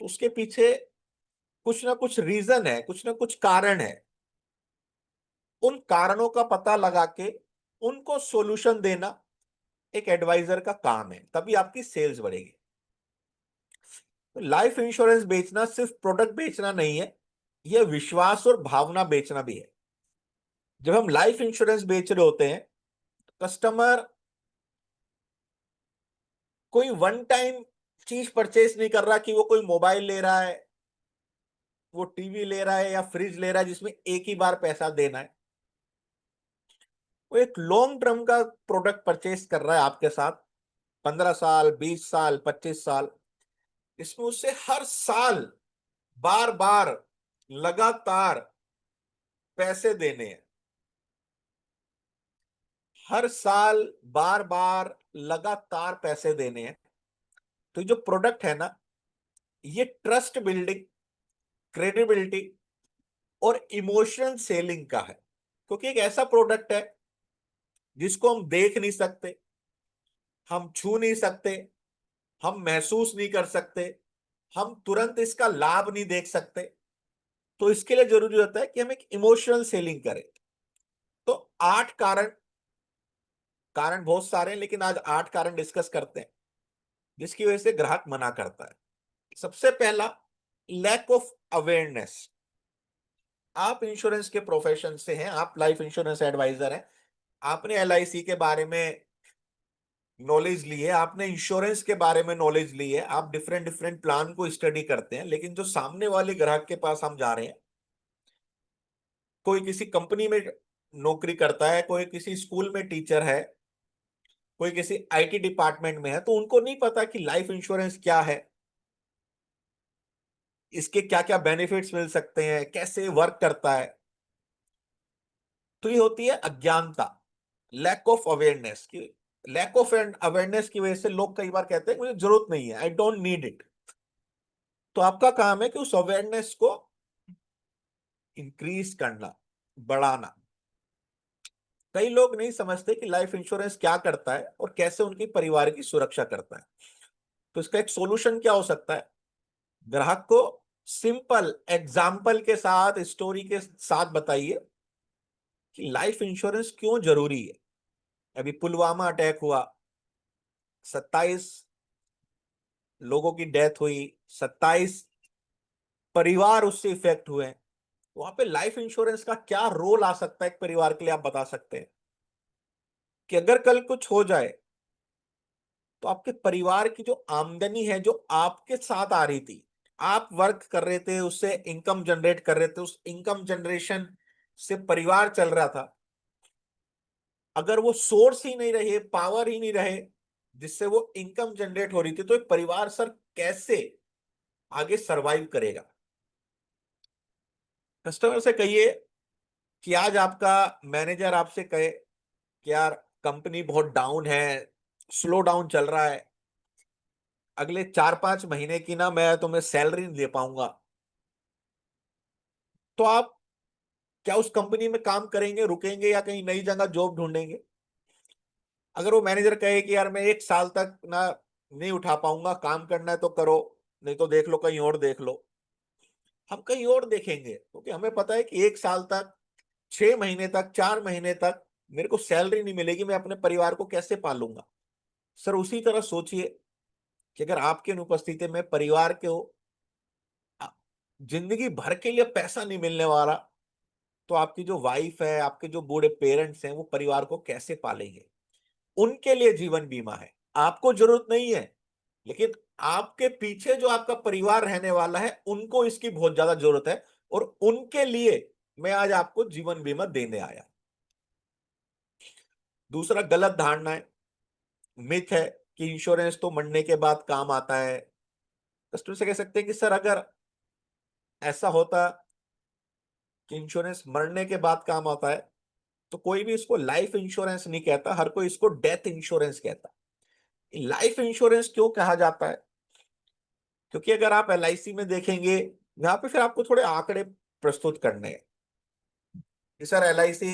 तो उसके पीछे कुछ ना कुछ रीजन है, कुछ ना कुछ कारण है। उन कारणों का पता लगा के उनको सॉल्यूशन देना एक एडवाइजर का काम है, तभी आपकी सेल्स बढ़ेगी। तो लाइफ इंश्योरेंस बेचना सिर्फ प्रोडक्ट बेचना नहीं है, यह विश्वास और भावना बेचना भी है। जब हम लाइफ इंश्योरेंस बेच रहे होते हैं, कस्टमर कोई वन टाइम चीज परचेज नहीं कर रहा कि वो कोई मोबाइल ले रहा है, वो टीवी ले रहा है या फ्रिज ले रहा है जिसमें एक ही बार पैसा देना है। वो एक लॉन्ग टर्म का प्रोडक्ट परचेज कर रहा है आपके साथ, 15 साल, 20 साल, 25 साल। इसमें उससे हर साल बार बार लगातार पैसे देने हैं। हर साल बार बार लगातार पैसे देने हैं। तो जो प्रोडक्ट है ना, ये ट्रस्ट बिल्डिंग, क्रेडिबिलिटी और इमोशनल सेलिंग का है। क्योंकि एक ऐसा प्रोडक्ट है जिसको हम देख नहीं सकते, हम छू नहीं सकते, हम महसूस नहीं कर सकते, हम तुरंत इसका लाभ नहीं देख सकते। तो इसके लिए जरूरी होता है कि हम एक इमोशनल सेलिंग करें। तो 8 कारण, कारण बहुत सारे हैं लेकिन आज 8 कारण डिस्कस करते हैं जिसकी वजह से ग्राहक मना करता है। सबसे पहला, लैक ऑफ अवेयरनेस। आप इंश्योरेंस के प्रोफेशन से हैं, आप लाइफ इंश्योरेंस एडवाइजर हैं, आपने एलआईसी के बारे में नॉलेज ली है, आपने इंश्योरेंस के बारे में नॉलेज ली है, आप डिफरेंट डिफरेंट प्लान को स्टडी करते हैं। लेकिन जो सामने वाले ग्राहक के पास हम जा रहे हैं, कोई किसी कंपनी में नौकरी करता है, कोई किसी स्कूल में टीचर है, कोई किसी आईटी डिपार्टमेंट में है, तो उनको नहीं पता कि लाइफ इंश्योरेंस क्या है, इसके क्या क्या बेनिफिट्स मिल सकते हैं, कैसे वर्क करता है। तो ये होती है अज्ञानता, लैक ऑफ अवेयरनेस की। लैक ऑफ अवेयरनेस की वजह से लोग कई बार कहते हैं मुझे जरूरत नहीं है, आई डोंट नीड इट। तो आपका काम है कि उस अवेयरनेस को इंक्रीज करना, बढ़ाना। कई लोग नहीं समझते कि लाइफ इंश्योरेंस क्या करता है और कैसे उनकी परिवार की सुरक्षा करता है। तो इसका एक सॉल्यूशन क्या हो सकता है? ग्राहक को सिंपल एग्जाम्पल के साथ, स्टोरी के साथ बताइए कि लाइफ इंश्योरेंस क्यों जरूरी है। अभी पुलवामा अटैक हुआ, 27 लोगों की डेथ हुई, 27 परिवार उससे इफेक्ट हुए। वहां पे लाइफ इंश्योरेंस का क्या रोल आ सकता है एक परिवार के लिए, आप बता सकते हैं कि अगर कल कुछ हो जाए तो आपके परिवार की जो आमदनी है, जो आपके साथ आ रही थी, आप वर्क कर रहे थे, उससे इनकम जनरेट कर रहे थे, उस इनकम जनरेशन से परिवार चल रहा था, अगर वो सोर्स ही नहीं रहे, पावर ही नहीं रहे जिससे वो इनकम जनरेट हो रही थी, तो एक परिवार सर कैसे आगे सरवाइव करेगा? कस्टमर से कहिए कि आज आपका मैनेजर आपसे कहे कि यार कंपनी बहुत डाउन है, स्लो डाउन चल रहा है, अगले 4-5 महीने की ना मैं तुम्हें सैलरी नहीं दे पाऊंगा। तो आप क्या उस कंपनी में काम करेंगे, रुकेंगे, या कहीं नई जगह जॉब ढूंढेंगे? अगर वो मैनेजर कहे कि यार मैं 1 साल तक ना नहीं उठा पाऊंगा, काम करना है तो करो, नहीं तो देख लो कहीं और देख लो, हम कहीं और देखेंगे, क्योंकि हमें पता है कि 1 साल तक, 6 महीने तक, 4 महीने तक मेरे को सैलरी नहीं मिलेगी, मैं अपने परिवार को कैसे पालूंगा? सर उसी तरह सोचिए कि अगर आपकी अनुपस्थिति में परिवार को अ, जिंदगी भर के लिए पैसा नहीं मिलने वाला, तो आपकी जो वाइफ है, आपके जो बूढ़े पेरेंट्स हैं, वो परिवार को कैसे पालेंगे? उनके लिए जीवन बीमा है, आपको जरूरत नहीं है, लेकिन आपके पीछे जो आपका परिवार रहने वाला है उनको इसकी बहुत ज्यादा जरूरत है, और उनके लिए मैं आज आपको जीवन बीमा देने आया। दूसरा गलत धारणा है, मिथ है कि इंश्योरेंस तो मरने के बाद काम आता है। कस्टमर से कह सकते हैं कि सर अगर ऐसा होता कि इंश्योरेंस मरने के बाद काम आता है, तो कोई भी इसको लाइफ इंश्योरेंस नहीं कहता, हर कोई इसको डेथ इंश्योरेंस कहता है। लाइफ इंश्योरेंस क्यों कहा जाता है? क्योंकि अगर आप एलआईसी में देखेंगे, यहाँ पे फिर आपको थोड़े आंकड़े प्रस्तुत करने हैं कि सर एलआईसी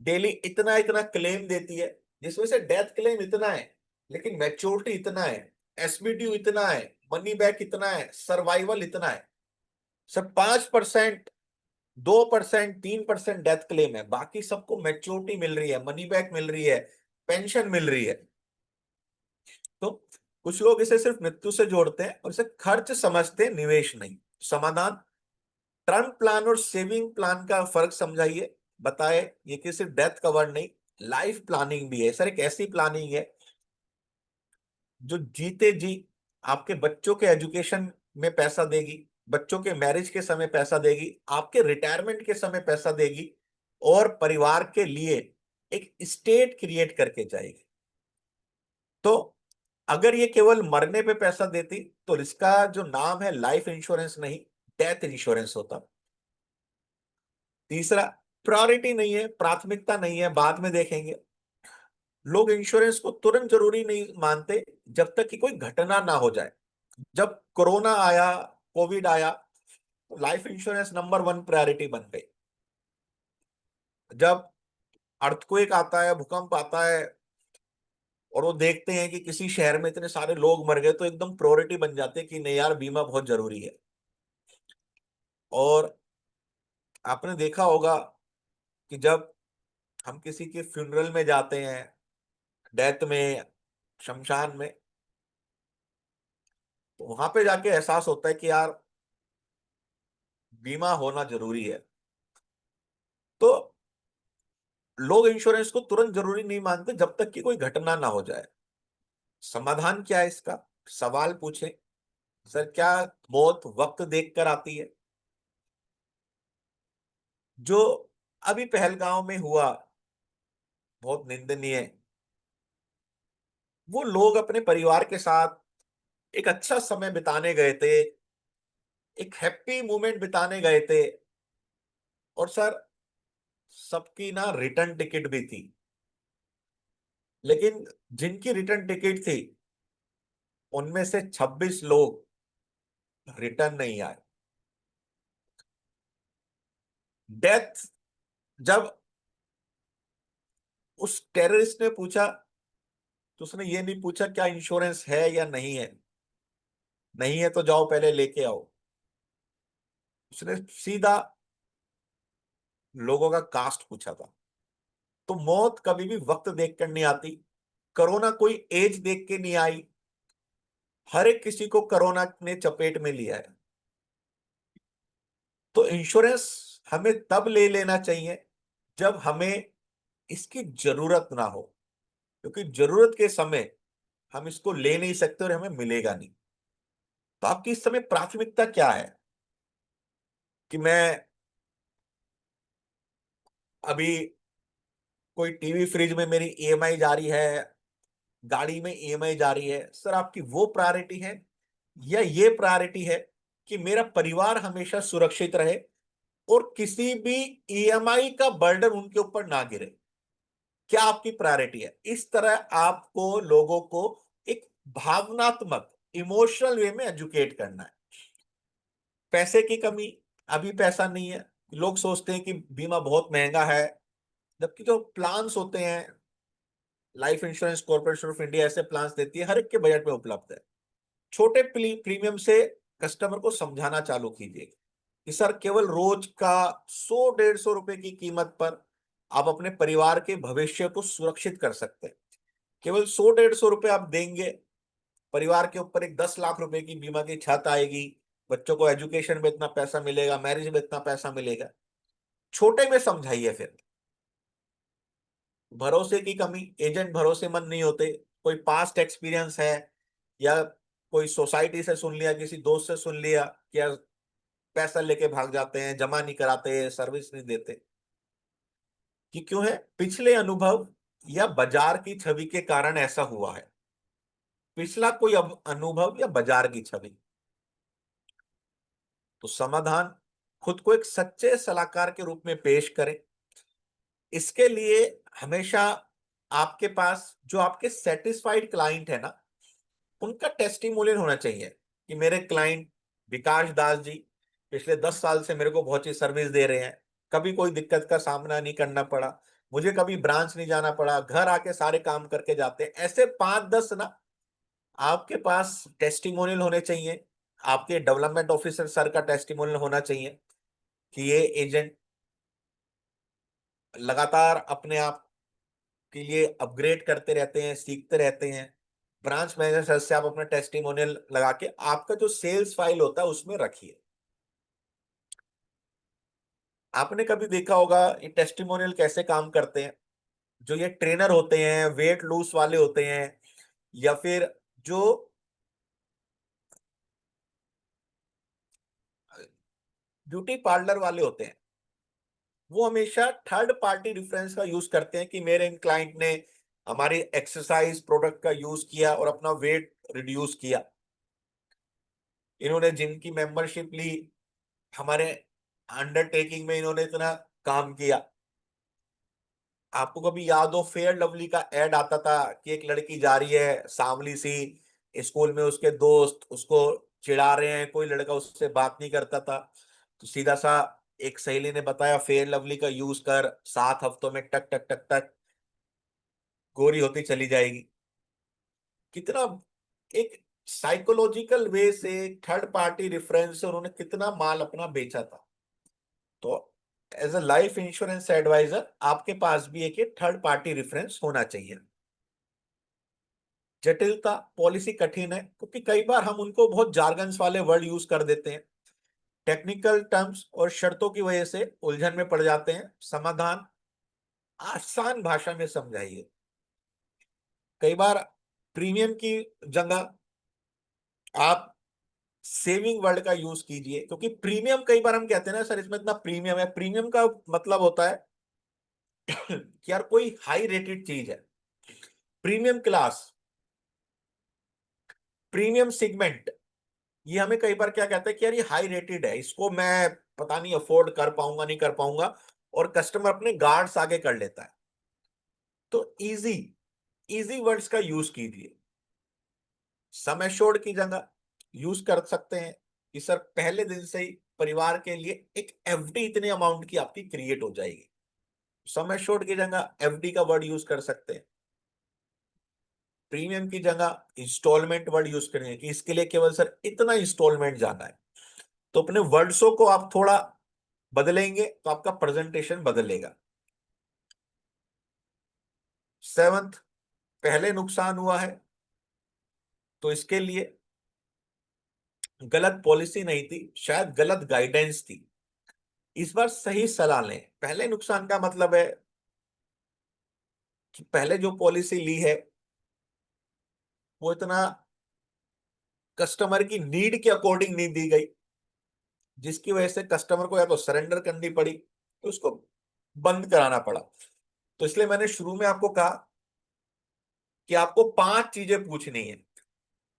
डेली इतना इतना क्लेम देती है, जिसमें से डेथ क्लेम इतना है, लेकिन मैच्योरिटी इतना है, एसबीड्यू इतना है, मनी बैक इतना है, सर्वाइवल इतना है। सर 5%, 2%, 3% डेथ क्लेम है, बाकी सबको मैच्योरिटी मिल रही है, मनी बैक मिल रही है, पेंशन मिल रही है। तो कुछ लोग इसे सिर्फ मृत्यु से जोड़ते हैं और इसे खर्च समझते हैं, निवेश नहीं। समाधान, टर्म प्लान और सेविंग प्लान का फर्क समझाइए, बताए ये कि सिर्फ डेथ कवर नहीं, लाइफ प्लानिंग भी है। सर एक ऐसी प्लानिंग है जो जीते जी आपके बच्चों के एजुकेशन में पैसा देगी, बच्चों के मैरिज के समय पैसा देगी, आपके रिटायरमेंट के समय पैसा देगी, और परिवार के लिए एक स्टेट क्रिएट करके जाएगी। तो अगर ये केवल मरने पे पैसा देती तो इसका जो नाम है लाइफ इंश्योरेंस नहीं, डेथ इंश्योरेंस होता। तीसरा, प्रायोरिटी नहीं है, प्राथमिकता नहीं है, बाद में देखेंगे। लोग इंश्योरेंस को तुरंत जरूरी नहीं मानते जब तक कि कोई घटना ना हो जाए। जब कोरोना आया, कोविड आया, तो लाइफ इंश्योरेंस नंबर 1 प्रायोरिटी बन गई। जब अर्थक्वेक आता है, भूकंप आता है, और वो देखते हैं कि किसी शहर में इतने सारे लोग मर गए, तो एकदम प्रायोरिटी बन जाते हैं कि नहीं यार बीमा बहुत जरूरी है। और आपने देखा होगा कि जब हम किसी के फ्यूनरल में जाते हैं, डेथ में, शमशान में, तो वहां पे जाके एहसास होता है कि यार बीमा होना जरूरी है। तो लोग इंश्योरेंस को तुरंत जरूरी नहीं मानते जब तक कि कोई घटना ना हो जाए। समाधान क्या है इसका? सवाल पूछें, सर क्या मौत वक्त देखकर आती है? जो अभी पहलगांव में हुआ, बहुत निंदनीय है। वो लोग अपने परिवार के साथ एक अच्छा समय बिताने गए थे, एक हैप्पी मोमेंट बिताने गए थे, और सर सबकी ना रिटर्न टिकट भी थी, लेकिन जिनकी रिटर्न टिकट थी उनमें से 26 लोग रिटर्न नहीं आए। डेथ, जब उस टेररिस्ट ने पूछा तो उसने ये नहीं पूछा क्या इंश्योरेंस है या नहीं है, नहीं है तो जाओ पहले लेके आओ। उसने सीधा लोगों का कास्ट पूछा था। तो मौत कभी भी वक्त देखकर नहीं आती। कोरोना कोई एज देख के नहीं आई, हर एक किसी को कोरोना ने चपेट में लिया है। तो इंश्योरेंस हमें तब ले लेना चाहिए जब हमें इसकी जरूरत ना हो, क्योंकि जरूरत के समय हम इसको ले नहीं सकते और हमें मिलेगा नहीं। तो आपकी इस समय प्राथमिकता क्या है कि मैं अभी कोई टीवी फ्रिज में मेरी ईएमआई जा रही है, गाड़ी में ईएमआई जा रही है, सर आपकी वो प्रायोरिटी है, या ये प्रायोरिटी है कि मेरा परिवार हमेशा सुरक्षित रहे और किसी भी ईएमआई का बर्डन उनके ऊपर ना गिरे? क्या आपकी प्रायोरिटी है? इस तरह आपको लोगों को एक भावनात्मक, इमोशनल वे में एजुकेट करना है। पैसे की कमी, अभी पैसा नहीं है, लोग सोचते हैं कि बीमा बहुत महंगा है, जबकि जो प्लान्स होते हैं, life insurance corporation of India ऐसे प्लान्स देती है, हर एक के बजट में उपलब्ध है। छोटे प्रीमियम से कस्टमर को समझाना चालू कीजिए कि सर केवल रोज का 100-150 रुपए की कीमत पर आप अपने परिवार के भविष्य को सुरक्षित कर सकते हैं। केवल 100-150 रुपए आप देंगे, परिवार के ऊपर एक 10 लाख रुपए की बीमा की छत आएगी, बच्चों को एजुकेशन में इतना पैसा मिलेगा, मैरिज में इतना पैसा मिलेगा। छोटे में समझाइए। फिर भरोसे की कमी, एजेंट भरोसेमंद नहीं होते, कोई पास्ट एक्सपीरियंस है, या कोई सोसाइटी से सुन लिया, किसी दोस्त से सुन लिया, क्या पैसा लेके भाग जाते हैं, जमा नहीं कराते, सर्विस नहीं देते। कि क्यों है? पिछले अनुभव या बाजार की छवि के कारण ऐसा हुआ है। पिछला कोई अनुभव या बाजार की छवि। तो समाधान, खुद को एक सच्चे सलाहकार के रूप में पेश करें। इसके लिए हमेशा आपके पास जो आपके सेटिस्फाइड क्लाइंट है ना, उनका टेस्टिमोनियल होना चाहिए कि मेरे क्लाइंट विकास दास जी पिछले 10 साल से मेरे को बहुत ही सर्विस दे रहे हैं, कभी कोई दिक्कत का सामना नहीं करना पड़ा, मुझे कभी ब्रांच नहीं जाना पड़ा, घर आके सारे काम करके जाते हैं। ऐसे 5-10 ना आपके पास टेस्टिमोनियल होने चाहिए। आपके डेवलपमेंट ऑफिसर सर का टेस्टिमोनियल होना चाहिए कि ये एजेंट लगातार अपने आप के लिए अपग्रेड करते रहते हैं, सीखते रहते हैं। ब्रांच मैनेजर सर से आप अपना टेस्टिमोनियल लगा के आपका जो सेल्स फाइल होता है उसमें रखिए। आपने कभी देखा होगा ये टेस्टिमोनियल कैसे काम करते हैं? जो ये ट्रेनर होते हैं, वेट लूज वाले होते हैं, या फिर जो ब्यूटी पार्लर वाले होते हैं, वो हमेशा थर्ड पार्टी रेफरेंस का यूज करते हैं कि मेरे इन क्लाइंट ने हमारी एक्सरसाइज प्रोडक्ट का यूज किया और अपना वेट रिड्यूस किया, इन्होंने जिम की मेंबरशिप ली, हमारे अंडरटेकिंग में इन्होंने इतना काम किया। आपको कभी याद हो फेयर लवली का एड आता था कि एक लड़की जा रही है सांवली सी, स्कूल में उसके दोस्त उसको चिढ़ा रहे हैं, कोई लड़का उससे बात नहीं करता था, तो सीधा सा एक सहेली ने बताया फेयर लवली का यूज कर, 7 हफ्तों में टक टक टक टक गोरी होती चली जाएगी। कितना एक साइकोलॉजिकल वे से थर्ड पार्टी रेफरेंस से उन्होंने कितना माल अपना बेचा था। तो as a life insurance adviser आपके पास भी एक थर्ड पार्टी रेफरेंस होना चाहिए। जटिलता, पॉलिसी कठिन है क्योंकि कई बार हम उनको बहुत जार्गन्स वाले वर्ड यूज कर देते हैं, टेक्निकल टर्म्स और शर्तों की वजह से उलझन में पड़ जाते हैं। समाधान आसान भाषा में समझाइए। कई बार प्रीमियम की जगह आप सेविंग वर्ड का यूज कीजिए, क्योंकि प्रीमियम कई बार हम कहते हैं ना सर इसमें इतना प्रीमियम है, प्रीमियम का मतलब होता है कि यार कोई हाई रेटेड चीज है, प्रीमियम क्लास, प्रीमियम सेगमेंट, ये हमें कई बार क्या कहते हैं कि यार ये हाई रेटेड है, इसको मैं पता नहीं अफोर्ड कर पाऊंगा नहीं कर पाऊंगा, और कस्टमर अपने गार्ड्स आगे कर लेता है। तो इजी इजी वर्ड्स का यूज कीजिए। सम एश्योर्ड की जगह यूज कर सकते हैं कि सर पहले दिन से ही परिवार के लिए एक एफडी इतने अमाउंट की आपकी क्रिएट हो जाएगी। सम एश्योर्ड की जगह एफडी का वर्ड यूज कर सकते हैं। प्रीमियम की जगह इंस्टॉलमेंट वर्ड यूज करेंगे कि इसके लिए केवल सर इतना इंस्टॉलमेंट जाना है। तो अपने वर्ड्सों को आप थोड़ा बदलेंगे तो आपका प्रेजेंटेशन बदलेगा। सेवंथ, पहले नुकसान हुआ है तो इसके लिए गलत पॉलिसी नहीं थी, शायद गलत गाइडेंस थी, इस बार सही सलाह लें। पहले नुकसान का मतलब है कि पहले जो पॉलिसी ली है वो इतना कस्टमर की नीड के अकॉर्डिंग नहीं दी गई, जिसकी वजह से कस्टमर को या तो सरेंडर करनी पड़ी तो उसको बंद कराना पड़ा। तो इसलिए मैंने शुरू में आपको कहा कि आपको 5 चीजें पूछनी है।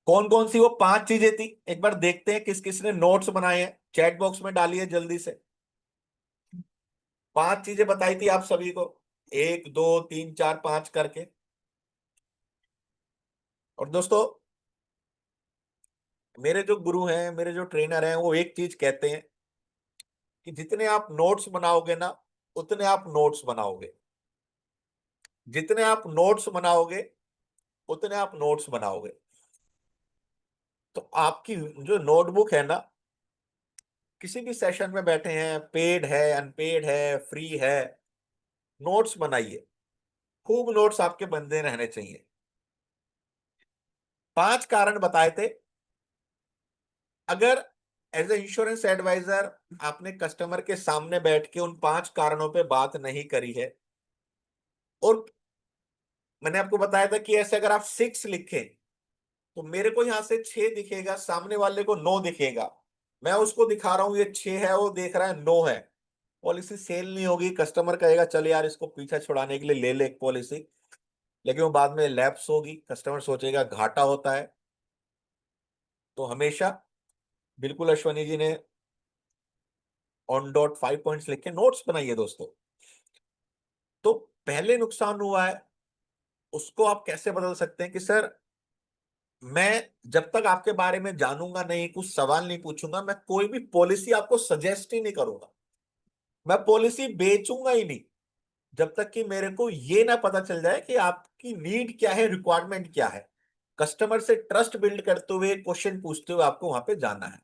कौन कौन सी वो 5 चीजें थी, एक बार देखते हैं किस किस ने नोट्स बनाए हैं, चैट बॉक्स में डालिए जल्दी से। 5 चीजें बताई थी आप सभी को, 1 2 3 4 5 करके। और दोस्तों, मेरे जो गुरु हैं, मेरे जो ट्रेनर हैं, वो एक चीज कहते हैं कि जितने आप नोट्स बनाओगे ना, उतने आप नोट्स बनाओगे। जितने आप नोट्स बनाओगे उतने आप नोट्स बनाओगे। तो आपकी जो नोटबुक है ना, किसी भी सेशन में बैठे हैं, पेड है अनपेड है फ्री है, नोट्स बनाइए। खूब नोट्स आपके बनते रहने चाहिए। 5 कारण बताए थे। अगर एज ए इंश्योरेंस एडवाइजर आपने कस्टमर के सामने बैठ के उन 5 कारणों पे बात नहीं करी है, और मैंने आपको बताया था कि ऐसे अगर आप 6 लिखें तो मेरे को यहां से 6 दिखेगा, सामने वाले को 9 दिखेगा। मैं उसको दिखा रहा हूं ये 6 है, वो देख रहा है 9 है। पॉलिसी सेल नहीं होगी, कस्टमर कहेगा चल यार इसको पीछा छुड़ाने के लिए ले ले एक पॉलिसी, लेकिन वो बाद में लैप्स होगी, कस्टमर सोचेगा घाटा होता है। तो हमेशा, बिल्कुल अश्वनी जी ने ऑन डॉट 5 पॉइंट्स लिखे, नोट्स बनाइए दोस्तों। तो पहले नुकसान हुआ है, उसको आप कैसे बदल सकते हैं कि सर मैं जब तक आपके बारे में जानूंगा नहीं, कुछ सवाल नहीं पूछूंगा, मैं कोई भी पॉलिसी आपको सजेस्ट ही नहीं करूंगा, मैं पॉलिसी बेचूंगा ही नहीं, जब तक कि मेरे को ये ना पता चल जाए कि आपकी नीड क्या है, रिक्वायरमेंट क्या है। कस्टमर से ट्रस्ट बिल्ड करते हुए, क्वेश्चन पूछते हुए आपको वहां पे जाना है।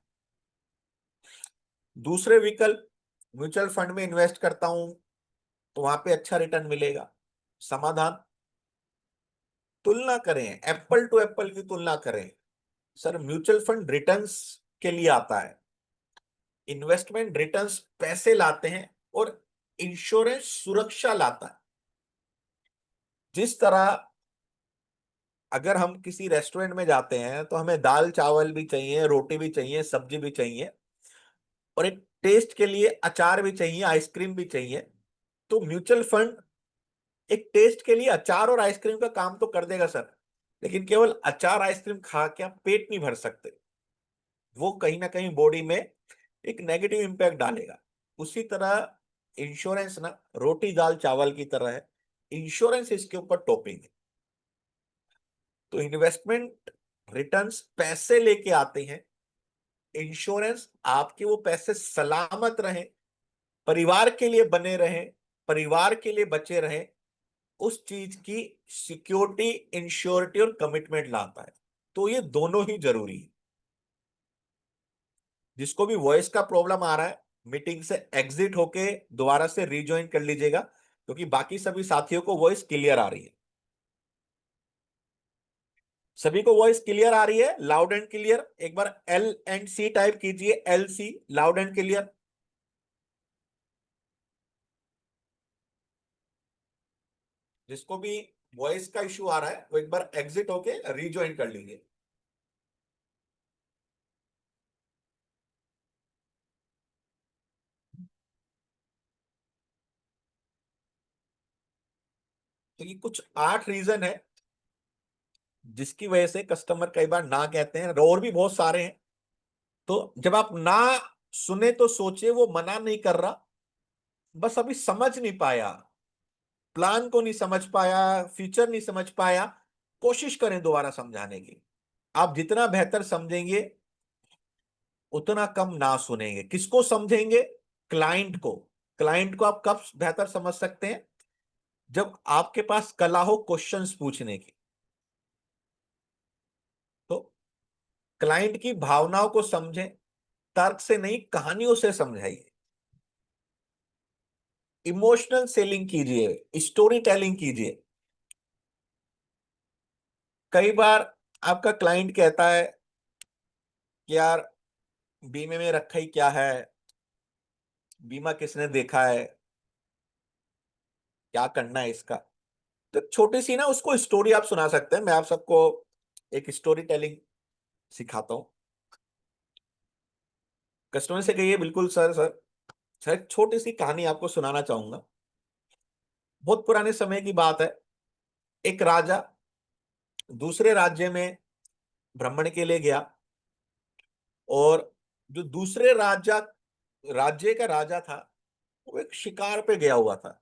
दूसरे विकल्प, म्यूचुअल फंड में इन्वेस्ट करता हूं तो वहां पे अच्छा रिटर्न मिलेगा। समाधान, तुलना करें, एप्पल टू एप्पल की तुलना करें। सर म्यूचुअल फंड रिटर्न्स के लिए आता है, इन्वेस्टमेंट रिटर्न्स पैसे लाते हैं, और इंश्योरेंस सुरक्षा लाता है। जिस तरह अगर हम किसी रेस्टोरेंट में जाते हैं तो हमें दाल चावल भी चाहिए, रोटी भी चाहिए, सब्जी भी चाहिए, और एक टेस्ट के लिए अचार भी चाहिए, आइसक्रीम भी चाहिए। तो म्यूचुअल फंड एक टेस्ट के लिए अचार और आइसक्रीम का काम तो कर देगा सर, लेकिन केवल अचार आइसक्रीम खा के आप पेट नहीं भर सकते, वो कहीं ना कहीं बॉडी में एक नेगेटिव इंपैक्ट डालेगा। उसी तरह इंश्योरेंस ना रोटी दाल चावल की तरह है, इंश्योरेंस इसके ऊपर टॉपिंग है। तो इन्वेस्टमेंट रिटर्न्स पैसे लेके आते हैं, इंश्योरेंस आपके वो पैसे सलामत रहे, परिवार के लिए बने रहे, परिवार के लिए बचे रहे, उस चीज की सिक्योरिटी, इंश्योरिटी और कमिटमेंट लाता है। तो ये दोनों ही जरूरी है। जिसको भी वॉइस का प्रॉब्लम आ रहा है, मीटिंग से एग्जिट होके दोबारा से रिज्वाइन कर लीजिएगा, क्योंकि बाकी सभी साथियों को वॉइस क्लियर आ रही है। सभी को वॉइस क्लियर आ रही है, लाउड एंड क्लियर। एक बार एल एंड सी टाइप कीजिए, L C, loud and clear. जिसको भी वॉइस का इश्यू आ रहा है वो एक बार एग्जिट होके रिज्वाइन कर लीजिए। तो ये कुछ 8 रीजन है जिसकी वजह से कस्टमर कई बार ना कहते हैं, और भी बहुत सारे हैं। तो जब आप ना सुने तो सोचे, वो मना नहीं कर रहा, बस अभी समझ नहीं पाया, प्लान को नहीं समझ पाया, फ्यूचर नहीं समझ पाया, कोशिश करें दोबारा समझाने की। आप जितना बेहतर समझेंगे उतना कम ना सुनेंगे। किसको समझेंगे? क्लाइंट को। क्लाइंट को आप कब बेहतर समझ सकते हैं? जब आपके पास कला हो क्वेश्चंस पूछने की। तो क्लाइंट की भावनाओं को समझें, तर्क से नहीं कहानियों से समझाइए। इमोशनल सेलिंग कीजिए, स्टोरी टेलिंग कीजिए। कई बार आपका क्लाइंट कहता है कि यार बीमे में रखा ही क्या है, बीमा किसने देखा है, क्या करना है इसका। तो छोटी सी ना उसको स्टोरी आप सुना सकते हैं। मैं आप सबको एक स्टोरी टेलिंग सिखाता हूँ। कस्टमर से कहिए, बिल्कुल सर सर सर एक छोटी सी कहानी आपको सुनाना चाहूंगा। बहुत पुराने समय की बात है। एक राजा दूसरे राज्य में भ्रमण के लिए गया, और जो दूसरे राज्य का राजा था, वो एक शिकार पे गया हुआ था,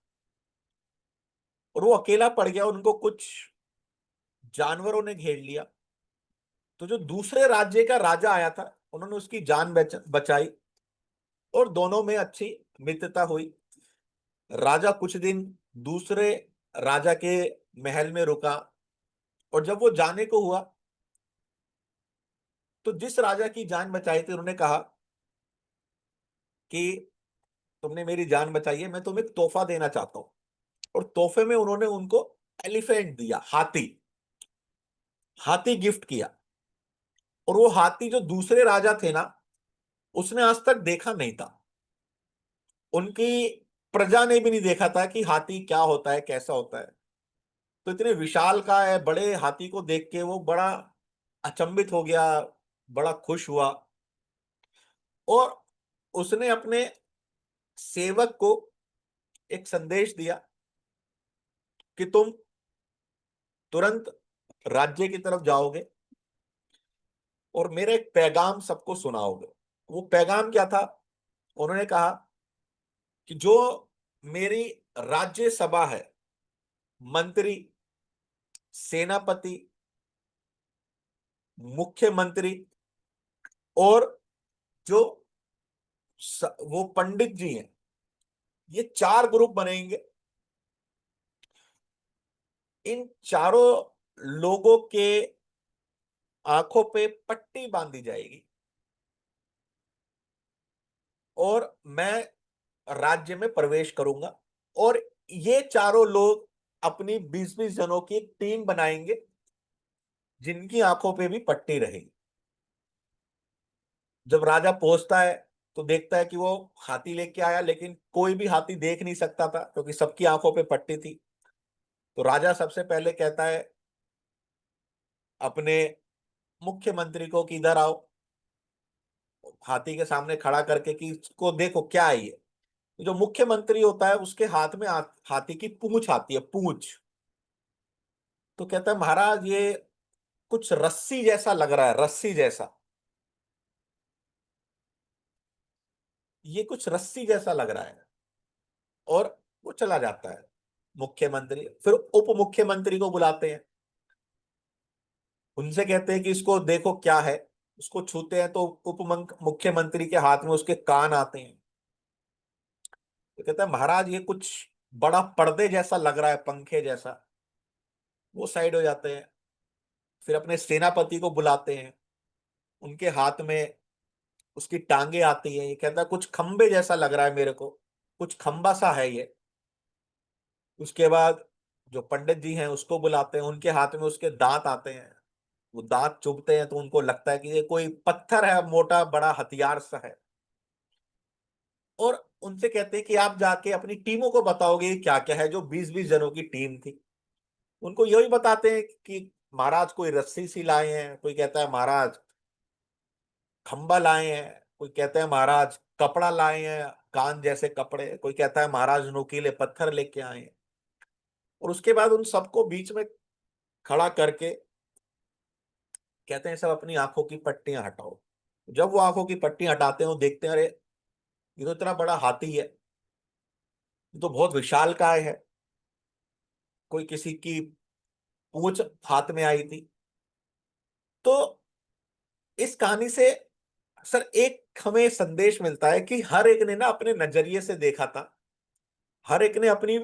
और वो अकेला पड़ गया। उनको कुछ जानवरों ने घेर लिया। तो जो दूसरे राज्य का राजा आया था, उन्होंने उसकी जान बचाई, और दोनों में अच्छी मित्रता हुई। राजा कुछ दिन दूसरे राजा के महल में रुका, और जब वो जाने को हुआ, तो जिस राजा की जान बचाई थी, उन्होंने कहा कि तुमने मेरी जान बचाई है, मैं तुम्हें एक तोहफा देना चाहता हूं। और तोहफे में उन्होंने उनको एलिफेंट दिया, हाथी। हाथी गिफ्ट किया। और वो हाथी जो दूसरे राजा थे ना, उसने आज तक देखा नहीं था। उनकी प्रजा ने भी नहीं देखा था कि हाथी क्या होता है, कैसा होता है। तो इतने विशाल का है, बड़े हाथी को देख के वो बड़ा अचंभित हो गया, बड़ा खुश हुआ। और उसने अपने सेवक को एक संदेश दिया कि तुम तुरंत राज्य की तरफ जाओगे, और मेरा एक पैगाम सबको सुनाओगे। वो पैगाम क्या था? उन्होंने कहा कि जो मेरी राज्य सभा है, मंत्री, सेनापति, मुख्यमंत्री, और जो वो पंडित जी हैं, ये चार ग्रुप बनेंगे। इन चारों लोगों के आंखों पे पट्टी बांधी जाएगी, और मैं राज्य में प्रवेश करूंगा। और ये चारों लोग अपनी 20-20 जनों की एक टीम बनाएंगे, जिनकी आंखों पे भी पट्टी रहेगी। जब राजा पहुंचता है, तो देखता है कि वो हाथी लेके आया, लेकिन कोई भी हाथी देख नहीं सकता था, क्योंकि सबकी आंखों पे पट्टी थी। तो राजा सबसे पहले कहता है अपने मुख्यमंत्री को कि इधर आओ, हाथी के सामने खड़ा करके कि इसको देखो क्या है ये। तो जो मुख्यमंत्री होता है, उसके हाथ में हाथी की पूंछ आती है, पूंछ। तो कहता है महाराज, ये कुछ रस्सी जैसा लग रहा है, रस्सी जैसा, ये कुछ रस्सी जैसा लग रहा है। और वो चला जाता है। मुख्यमंत्री फिर उप मुख्यमंत्री को बुलाते हैं, उनसे कहते हैं कि इसको देखो क्या है। उसको छूते हैं, तो उप मुख्यमंत्री के हाथ में उसके कान आते हैं। तो कहता है महाराज, ये कुछ बड़ा पर्दे जैसा लग रहा है, पंखे जैसा। वो साइड हो जाते हैं। फिर अपने सेनापति को बुलाते हैं, उनके हाथ में उसकी टांगे आती हैं। ये कहता है कुछ खंबे जैसा लग रहा है मेरे को, कुछ खंबा सा है ये। उसके बाद जो पंडित जी हैं उसको बुलाते हैं, उनके हाथ में उसके दांत आते हैं। वो दांत चुभते हैं, तो उनको लगता है कि ये कोई पत्थर है, मोटा बड़ा हथियार सा है। और उनसे कहते हैं कि आप जाके अपनी टीमों को बताओगे क्या क्या है। जो 20-20 जनों की टीम थी, उनको यही बताते हैं कि महाराज कोई रस्सी सी लाए हैं, कोई कहता है महाराज खंबा लाए हैं, कोई कहते हैं महाराज कपड़ा लाए हैं, कान जैसे कपड़े, कोई कहता है महाराज नुकीले पत्थर लेके आए हैं। और उसके बाद उन सबको बीच में खड़ा करके कहते हैं सब अपनी आंखों की पट्टियां हटाओ। जब वो आंखों की पट्टी हटाते हैं, वो देखते हैं, अरे ये तो इतना बड़ा हाथी है, ये तो बहुत विशालकाय है। कोई किसी की पूंछ हाथ में आई थी। तो इस कहानी से सर एक हमें संदेश मिलता है कि हर एक ने ना अपने नजरिए से देखा था, हर एक ने अपनी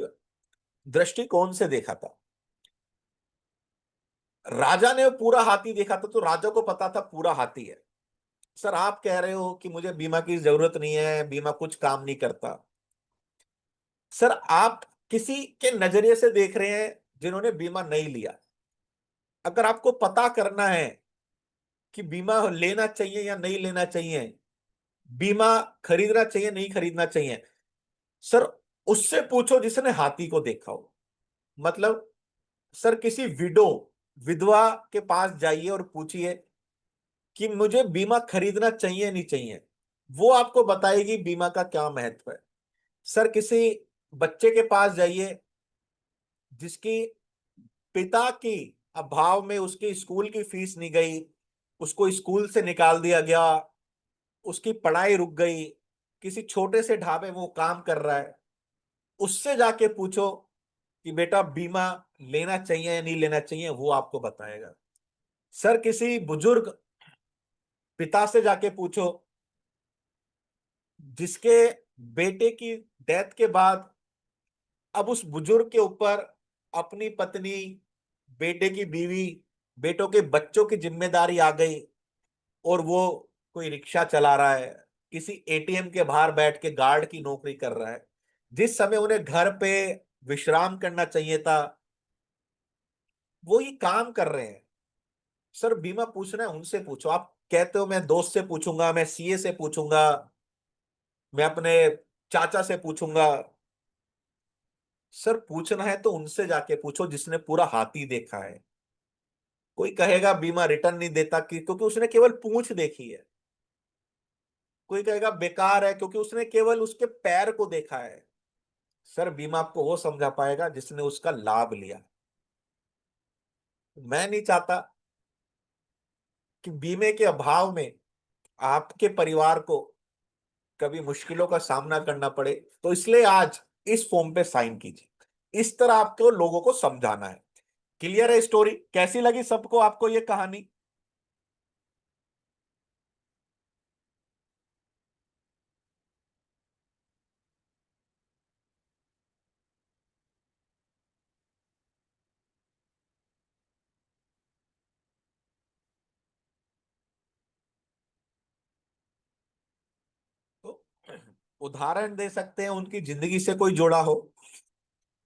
दृष्टिकोण से देखा था। राजा ने पूरा हाथी देखा था, तो राजा को पता था पूरा हाथी है। सर आप कह रहे हो कि मुझे बीमा की जरूरत नहीं है, बीमा कुछ काम नहीं करता। सर आप किसी के नजरिए से देख रहे हैं जिन्होंने बीमा नहीं लिया। अगर आपको पता करना है कि बीमा लेना चाहिए या नहीं लेना चाहिए, बीमा खरीदना चाहिए नहीं खरीदना चाहिए, सर उससे पूछो जिसने हाथी को देखा हो। मतलब सर किसी विधवा के पास जाइए और पूछिए कि मुझे बीमा खरीदना चाहिए नहीं चाहिए, वो आपको बताएगी बीमा का क्या महत्व है। सर किसी बच्चे के पास जाइए जिसकी पिता की अभाव में उसकी स्कूल की फीस नहीं गई, उसको स्कूल से निकाल दिया गया, उसकी पढ़ाई रुक गई, किसी छोटे से ढाबे में वो काम कर रहा है, उससे जाके पूछो कि बेटा बीमा लेना चाहिए या नहीं लेना चाहिए, वो आपको बताएगा। सर किसी बुजुर्ग पिता से जाके पूछो जिसके बेटे की डेथ के बाद अब उस बुजुर्ग के ऊपर अपनी पत्नी, बेटे की बीवी, बेटों के बच्चों की जिम्मेदारी आ गई, और वो कोई रिक्शा चला रहा है, किसी एटीएम के बाहर बैठ के गार्ड की नौकरी कर रहा है, जिस समय उन्हें घर पे विश्राम करना चाहिए था वो ही काम कर रहे हैं। सर बीमा पूछना है उनसे पूछो। आप कहते हो मैं दोस्त से पूछूंगा, मैं सीए से पूछूंगा, मैं अपने चाचा से पूछूंगा। सर पूछना है तो उनसे जाके पूछो जिसने पूरा हाथी देखा है। कोई कहेगा बीमा रिटर्न नहीं देता कि क्योंकि उसने केवल पूंछ देखी है। कोई कहेगा बेकार है क्योंकि उसने केवल उसके पैर को देखा है। सर बीमा आपको वो समझा पाएगा जिसने उसका लाभ लिया। मैं नहीं चाहता कि बीमे के अभाव में आपके परिवार को कभी मुश्किलों का सामना करना पड़े, तो इसलिए आज इस फॉर्म पे साइन कीजिए। इस तरह आपको लोगों को समझाना है। क्लियर है स्टोरी? कैसी लगी सबको आपको ये कहानी? तो उदाहरण दे सकते हैं उनकी जिंदगी से कोई जुड़ा हो,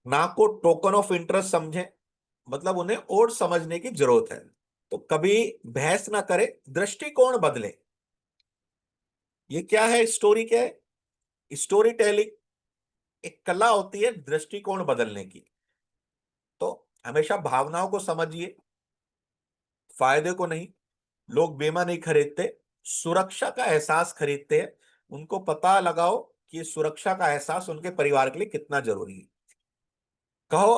ना को टोकन ऑफ इंटरेस्ट समझे, मतलब उन्हें और समझने की जरूरत है। तो कभी बहस ना करे, दृष्टिकोण बदले। ये क्या है? स्टोरी क्या है? स्टोरी टेलिंग एक कला होती है दृष्टिकोण बदलने की। तो हमेशा भावनाओं को समझिए, फायदे को नहीं। लोग बीमा नहीं खरीदते, सुरक्षा का एहसास खरीदते हैं। उनको पता लगाओ कि सुरक्षा का एहसास उनके परिवार के लिए कितना जरूरी है। कहो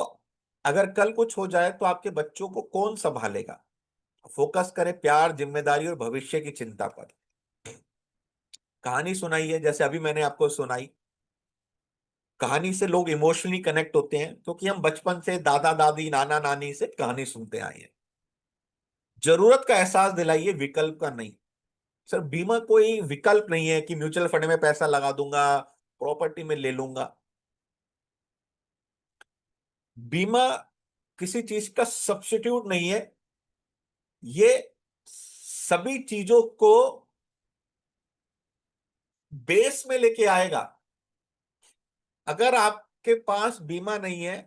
अगर कल कुछ हो जाए तो आपके बच्चों को कौन संभालेगा? फोकस करें प्यार, जिम्मेदारी और भविष्य की चिंता पर। कहानी सुनाइए जैसे अभी मैंने आपको सुनाई। कहानी से लोग इमोशनली कनेक्ट होते हैं क्योंकि हम बचपन से दादा दादी नाना नानी से कहानी सुनते आए हैं। जरूरत का एहसास दिलाइए, विकल्प का नहीं। सर बीमा कोई विकल्प नहीं है कि म्यूचुअल फंड में पैसा लगा दूंगा, प्रॉपर्टी में ले लूंगा। बीमा किसी चीज का सब्स्टिट्यूट नहीं है। ये सभी चीजों को बेस में लेके आएगा। अगर आपके पास बीमा नहीं है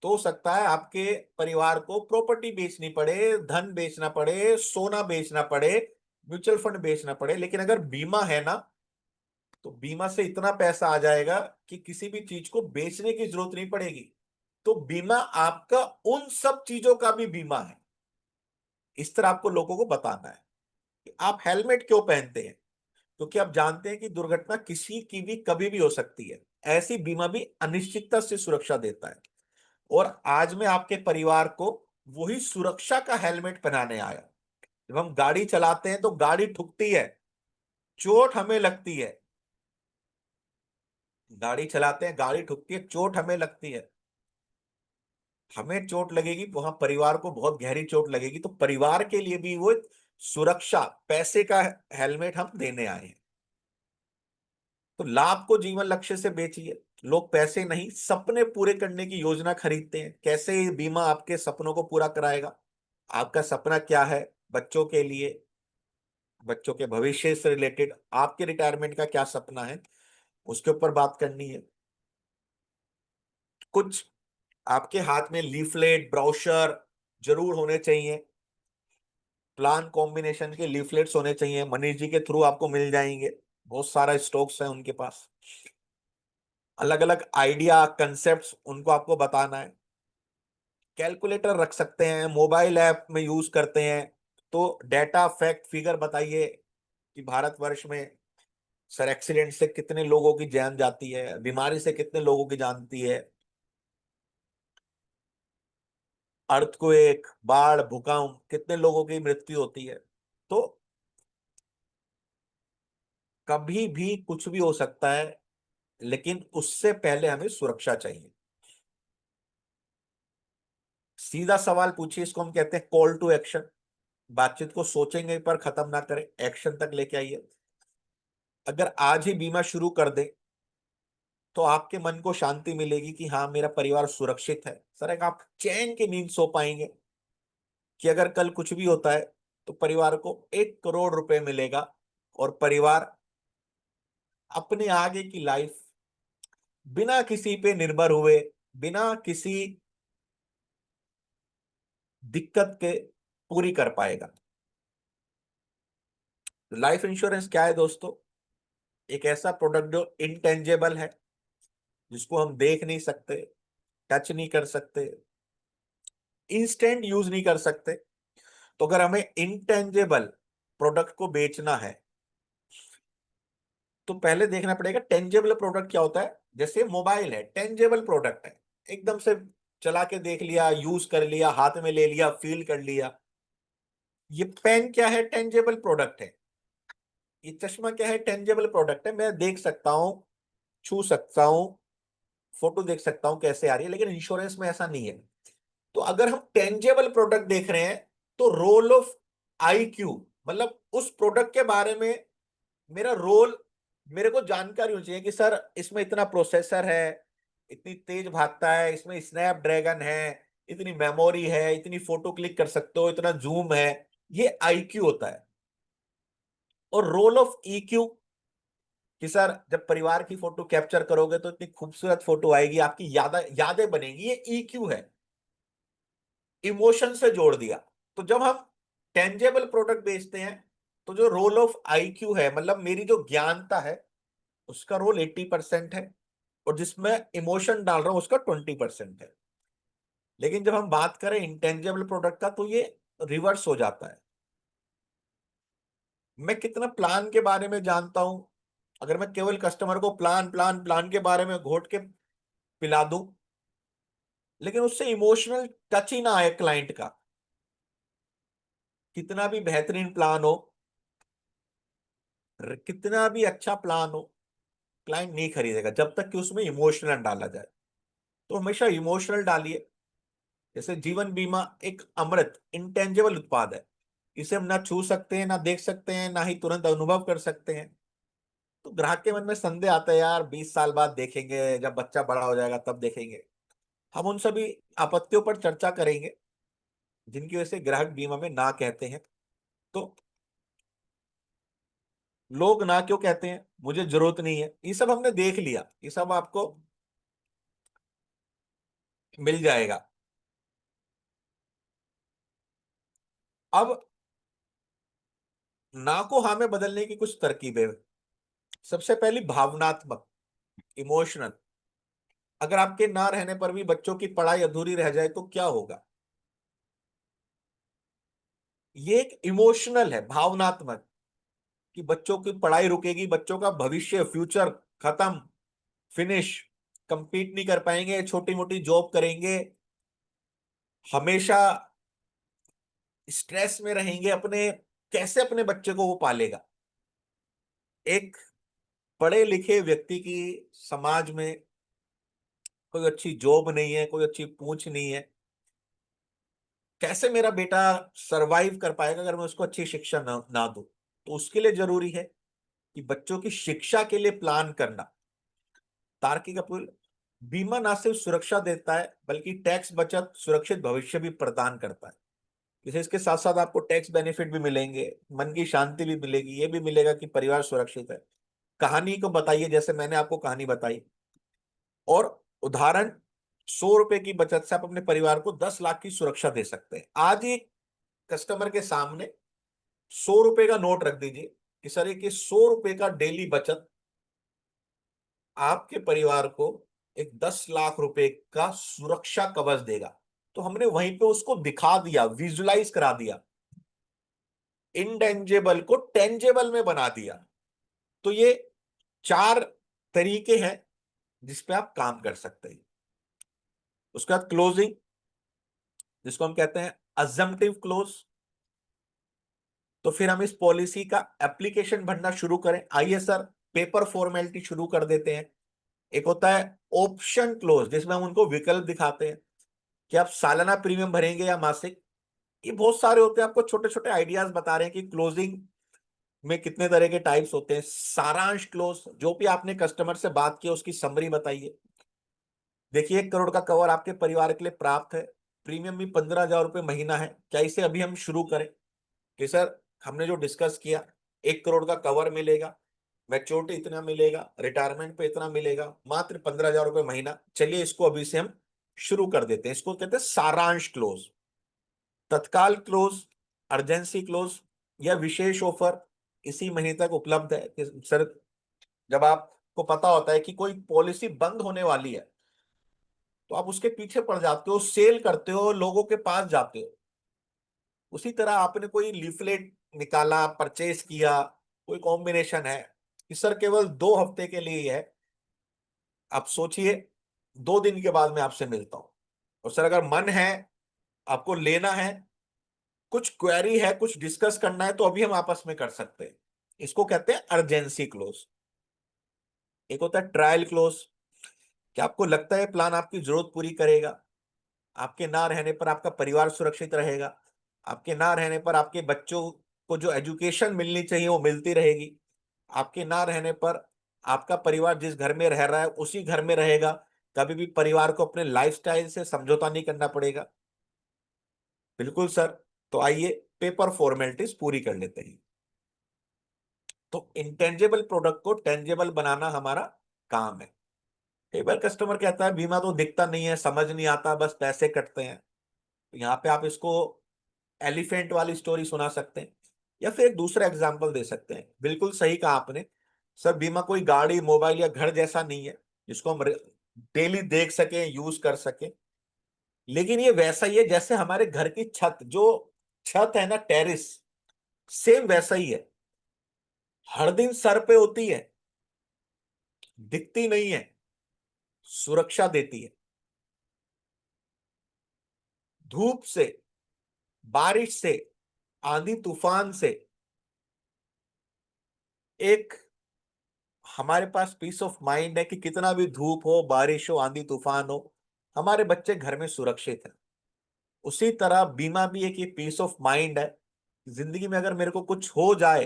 तो हो सकता है आपके परिवार को प्रॉपर्टी बेचनी पड़े, धन बेचना पड़े, सोना बेचना पड़े, म्यूचुअल फंड बेचना पड़े। लेकिन अगर बीमा है ना, तो बीमा से इतना पैसा आ जाएगा कि किसी भी चीज को बेचने की जरूरत नहीं पड़ेगी। तो बीमा आपका उन सब चीजों का भी बीमा है। इस तरह आपको लोगों को बताना है कि आप हेलमेट क्यों पहनते हैं, क्योंकि आप जानते हैं कि दुर्घटना किसी की भी कभी भी हो सकती है। ऐसी बीमा भी अनिश्चितता से सुरक्षा देता है। और आज मैं आपके परिवार को वही सुरक्षा का हेलमेट पहनाने आया। जब हम गाड़ी चलाते हैं तो गाड़ी ठुकती है, चोट हमें लगती है, गाड़ी चलाते हैं, गाड़ी ठुकती है, चोट हमें लगती है, हमें चोट लगेगी, वहां परिवार को बहुत गहरी चोट लगेगी, तो परिवार के लिए भी वो एक सुरक्षा, पैसे का हेलमेट हम देने आए हैं। तो लाभ को जीवन लक्ष्य से बेचिए। लोग पैसे नहीं, सपने पूरे करने की योजना खरीदते हैं। कैसे ये बीमा आपके सपनों को पूरा कराएगा? आपका सपना क्या है? बच्चों के लिए, बच्चों के भविष्य से रिलेटेड आपके रिटायरमेंट का क्या सपना है, उसके ऊपर बात करनी है। कुछ आपके हाथ में लीफलेट, ब्रोशर जरूर होने चाहिए, प्लान कॉम्बिनेशन के लीफलेट्स होने चाहिए, मनीष जी के थ्रू आपको मिल जाएंगे, बहुत सारा स्टॉक्स है उनके पास। अलग अलग आइडिया, कंसेप्ट्स उनको आपको बताना है। कैलकुलेटर रख सकते हैं, मोबाइल ऐप में यूज करते हैं, तो डेटा, फैक्ट, फिगर बताइए कि भारतवर्ष में सर एक्सीडेंट से कितने लोगों की जान जाती है, बीमारी से कितने लोगों की जानती है, अर्थक्वेक, बाढ़, भूकंप, कितने लोगों की मृत्यु होती है। तो कभी भी कुछ भी हो सकता है, लेकिन उससे पहले हमें सुरक्षा चाहिए। सीधा सवाल पूछिए, इसको हम कहते हैं कॉल टू एक्शन। बातचीत को सोचेंगे पर खत्म ना करें, एक्शन तक लेके आइए। अगर आज ही बीमा शुरू कर दें तो आपके मन को शांति मिलेगी कि हाँ, मेरा परिवार सुरक्षित है। सर, एक आप चैन की नींद सो पाएंगे कि अगर कल कुछ भी होता है तो परिवार को 1 करोड़ रुपए मिलेगा, और परिवार अपने आगे की लाइफ बिना किसी पे निर्भर हुए, बिना किसी दिक्कत के पूरी कर पाएगा। लाइफ इंश्योरेंस क्या है दोस्तों? एक ऐसा प्रोडक्ट जो इनटेंजेबल है, जिसको हम देख नहीं सकते, टच नहीं कर सकते, इंस्टेंट यूज नहीं कर सकते। तो अगर हमें इंटेंजेबल प्रोडक्ट को बेचना है तो पहले देखना पड़ेगा टेंजेबल प्रोडक्ट क्या होता है। जैसे मोबाइल है, टेंजेबल प्रोडक्ट है, एकदम से चला के देख लिया, यूज कर लिया, हाथ में ले लिया, फील कर लिया। ये पेन क्या है? टेंजेबल प्रोडक्ट है। ये चश्मा क्या है? टेंजेबल प्रोडक्ट है, मैं देख सकता हूं, छू सकता हूं, फोटो देख सकता हूं कैसे आ रही है। लेकिन इंश्योरेंस में ऐसा नहीं है। तो अगर हम टेंजेबल प्रोडक्ट देख रहे हैं तो रोल ऑफ IQ, मतलब उस प्रोडक्ट के बारे में मेरा रोल, मेरे को जानकारी होनी चाहिए कि सर इसमें इतना प्रोसेसर है, इतनी तेज भागता है, इसमें स्नैपड्रैगन है, इतनी मेमोरी है, इतनी फोटो क्लिक कर सकते हो, इतना जूम है। ये IQ होता है। और रोल ऑफ EQ, कि सर जब परिवार की फोटो कैप्चर करोगे तो इतनी खूबसूरत फोटो आएगी, आपकी यादें बनेंगी। ये EQ है, इमोशन से जोड़ दिया। तो जब हम टेंजेबल प्रोडक्ट बेचते हैं तो जो रोल ऑफ IQ है, मतलब मेरी जो ज्ञानता है, उसका रोल 80% है, और जिसमें इमोशन डाल रहा हूं उसका 20% है। लेकिन जब हम बात करें इंटेंजेबल प्रोडक्ट का तो ये रिवर्स हो जाता है। मैं कितना प्लान के बारे में जानता हूं, अगर मैं केवल कस्टमर को प्लान प्लान प्लान के बारे में घोट के पिला दूं, लेकिन उससे इमोशनल टच ही ना आए क्लाइंट का, कितना भी बेहतरीन प्लान हो, कितना भी अच्छा प्लान हो, क्लाइंट नहीं खरीदेगा जब तक कि उसमें इमोशनल डाला जाए। तो हमेशा इमोशनल डालिए। जैसे जीवन बीमा एक अमृत, इंटेंजेबल उत्पाद है, इसे हम ना छू सकते हैं, ना देख सकते हैं, ना ही तुरंत अनुभव कर सकते हैं। तो ग्राहक के मन में संदेह आता है, यार 20 साल बाद देखेंगे, जब बच्चा बड़ा हो जाएगा तब देखेंगे। हम उन सभी आपत्तियों पर चर्चा करेंगे जिनकी वजह से ग्राहक बीमा में ना कहते हैं। तो लोग ना क्यों कहते हैं? मुझे जरूरत नहीं है, ये सब हमने देख लिया, ये सब आपको मिल जाएगा। अब ना को हाँ में बदलने की कुछ तरकीबें। सबसे पहली, भावनात्मक, इमोशनल। अगर आपके ना रहने पर भी बच्चों की पढ़ाई अधूरी रह जाए तो क्या होगा? ये एक इमोशनल है, भावनात्मक, कि बच्चों की पढ़ाई रुकेगी, बच्चों का भविष्य, फ्यूचर खत्म, फिनिश, कंपीट नहीं कर पाएंगे, छोटी मोटी जॉब करेंगे, हमेशा स्ट्रेस में रहेंगे, अपने कैसे अपने बच्चे को वो पालेगा? एक पढ़े लिखे व्यक्ति की समाज में कोई अच्छी जॉब नहीं है, कोई अच्छी पूंछ नहीं है, कैसे मेरा बेटा सरवाइव कर पाएगा अगर मैं उसको अच्छी शिक्षा ना दूं? तो उसके लिए जरूरी है कि बच्चों की शिक्षा के लिए प्लान करना। तार्किक अपील, बीमा ना सिर्फ सुरक्षा देता है बल्कि टैक्स बचत, सुरक्षित भविष्य भी प्रदान करता है। जैसे इसके साथ साथ आपको टैक्स बेनिफिट भी मिलेंगे, मन की शांति भी मिलेगी, ये भी मिलेगा कि परिवार सुरक्षित है। कहानी को बताइए, जैसे मैंने आपको कहानी बताई, और उदाहरण, 100 रुपए की बचत से आप अपने परिवार को 10 लाख की सुरक्षा दे सकते हैं। आज एक कस्टमर के सामने 100 रुपए का नोट रख दीजिए कि सर ये 100 रुपए का डेली बचत आपके परिवार को एक 10 लाख रुपए का सुरक्षा कवच देगा। तो हमने वहीं पे उसको दिखा दिया, विजुलाइज करा दिया, इंटेंजेबल को टेंजेबल में बना दिया। तो ये 4 तरीके हैं जिसपे आप काम कर सकते हैं। उसके बाद क्लोजिंग, जिसको हम कहते हैं अजम्पटिव क्लोज। तो फिर हम इस पॉलिसी का एप्लीकेशन भरना शुरू करें। आइए सर, पेपर फॉर्मेलिटी शुरू कर देते हैं। एक होता है ऑप्शन क्लोज, जिसमें हम उनको विकल्प दिखाते हैं कि आप सालाना प्रीमियम भरेंगे या मासिक। ये बहुत सारे होते हैं, आपको छोटे छोटे आइडियाज बता रहे हैं कि क्लोजिंग में कितने तरह के टाइप्स होते हैं। सारांश क्लोज, जो भी आपने कस्टमर से बात की उसकी समरी बताइए। देखिए, 1 करोड़ का कवर आपके परिवार के लिए प्राप्त है, प्रीमियम भी 15,000 रुपये महीना है, क्या इसे अभी हम शुरू करें? कि सर, हमने जो डिस्कस किया, 1 करोड़ का कवर मिलेगा, मैच्योरिटी इतना मिलेगा, रिटायरमेंट पे इतना मिलेगा, मात्र 15,000 रुपये महीना, चलिए इसको अभी से हम शुरू कर देते हैं। इसको कहते हैं सारांश क्लोज। तत्काल क्लोज, अर्जेंसी क्लोज या विशेष ऑफर इसी महीने तक उपलब्ध है। कि सर, जब आपको पता होता है कि कोई पॉलिसी बंद होने वाली है तो आप उसके पीछे पड़ जाते हो, सेल करते हो, लोगों के पास जाते हो। उसी तरह आपने कोई लीफलेट निकाला, परचेज किया, कोई कॉम्बिनेशन है कि सर केवल 2 हफ्ते के लिए ही है, आप सोचिए, 2 दिन के बाद मैं आपसे मिलता हूं, और सर अगर मन है, आपको लेना है, कुछ क्वेरी है, कुछ डिस्कस करना है, तो अभी हम आपस में कर सकते हैं। इसको कहते हैं अर्जेंसी क्लोज। एक होता है ट्रायल क्लोज, कि आपको लगता है प्लान आपकी जरूरत पूरी करेगा, आपके ना रहने पर आपका परिवार सुरक्षित रहेगा, आपके ना रहने पर आपके बच्चों को जो एजुकेशन मिलनी चाहिए वो मिलती रहेगी, आपके ना रहने पर आपका परिवार जिस घर में रह रहा है उसी घर में रहेगा, कभी भी परिवार को अपने लाइफस्टाइल से समझौता नहीं करना पड़ेगा। बिल्कुल सर। तो आइए पेपर फॉर्मेलिटीज पूरी कर लेते हैं। तो इंटेंजेबल प्रोडक्ट को टेंजेबल बनाना हमारा काम है। कई बार कस्टमर कहता है बीमा तो दिखता नहीं है, समझ नहीं आता, बस पैसे कटते हैं। तो यहाँ पे आप इसको एलिफेंट वाली स्टोरी सुना सकते हैं, या फिर एक दूसरा एग्जांपल दे सकते हैं। बिल्कुल सही कहा आपने, सर बीमा कोई गाड़ी, मोबाइल या घर जैसा नहीं है जिसको हम डेली देख सकें, यूज कर सकें। लेकिन ये वैसा ही है जैसे हमारे घर की छत, जो छत है ना, टेरिस, सेम वैसा ही है। हर दिन सर पे होती है, दिखती नहीं है, सुरक्षा देती है। धूप से, बारिश से, आंधी तूफान से एक हमारे पास पीस ऑफ माइंड है कि कितना भी धूप हो, बारिश हो, आंधी तूफान हो, हमारे बच्चे घर में सुरक्षित हैं। उसी तरह बीमा भी एक ये पीस ऑफ माइंड है, जिंदगी में अगर मेरे को कुछ हो जाए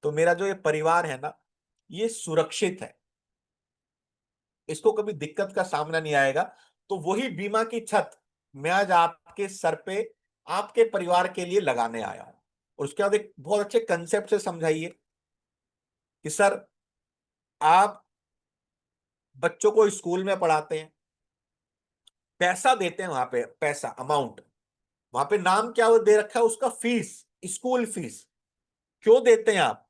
तो मेरा जो ये परिवार है ना, ये सुरक्षित है, इसको कभी दिक्कत का सामना नहीं आएगा। तो वही बीमा की छत मैं आज आपके सर पे, आपके परिवार के लिए लगाने आया हूं। और उसके बाद एक बहुत अच्छे कंसेप्ट से समझाइए कि सर, आप बच्चों को स्कूल में पढ़ाते हैं, पैसा देते हैं, वहां पे पैसा अमाउंट, वहां पे नाम क्या वो दे रखा है उसका, फीस, स्कूल फीस। क्यों देते हैं आप?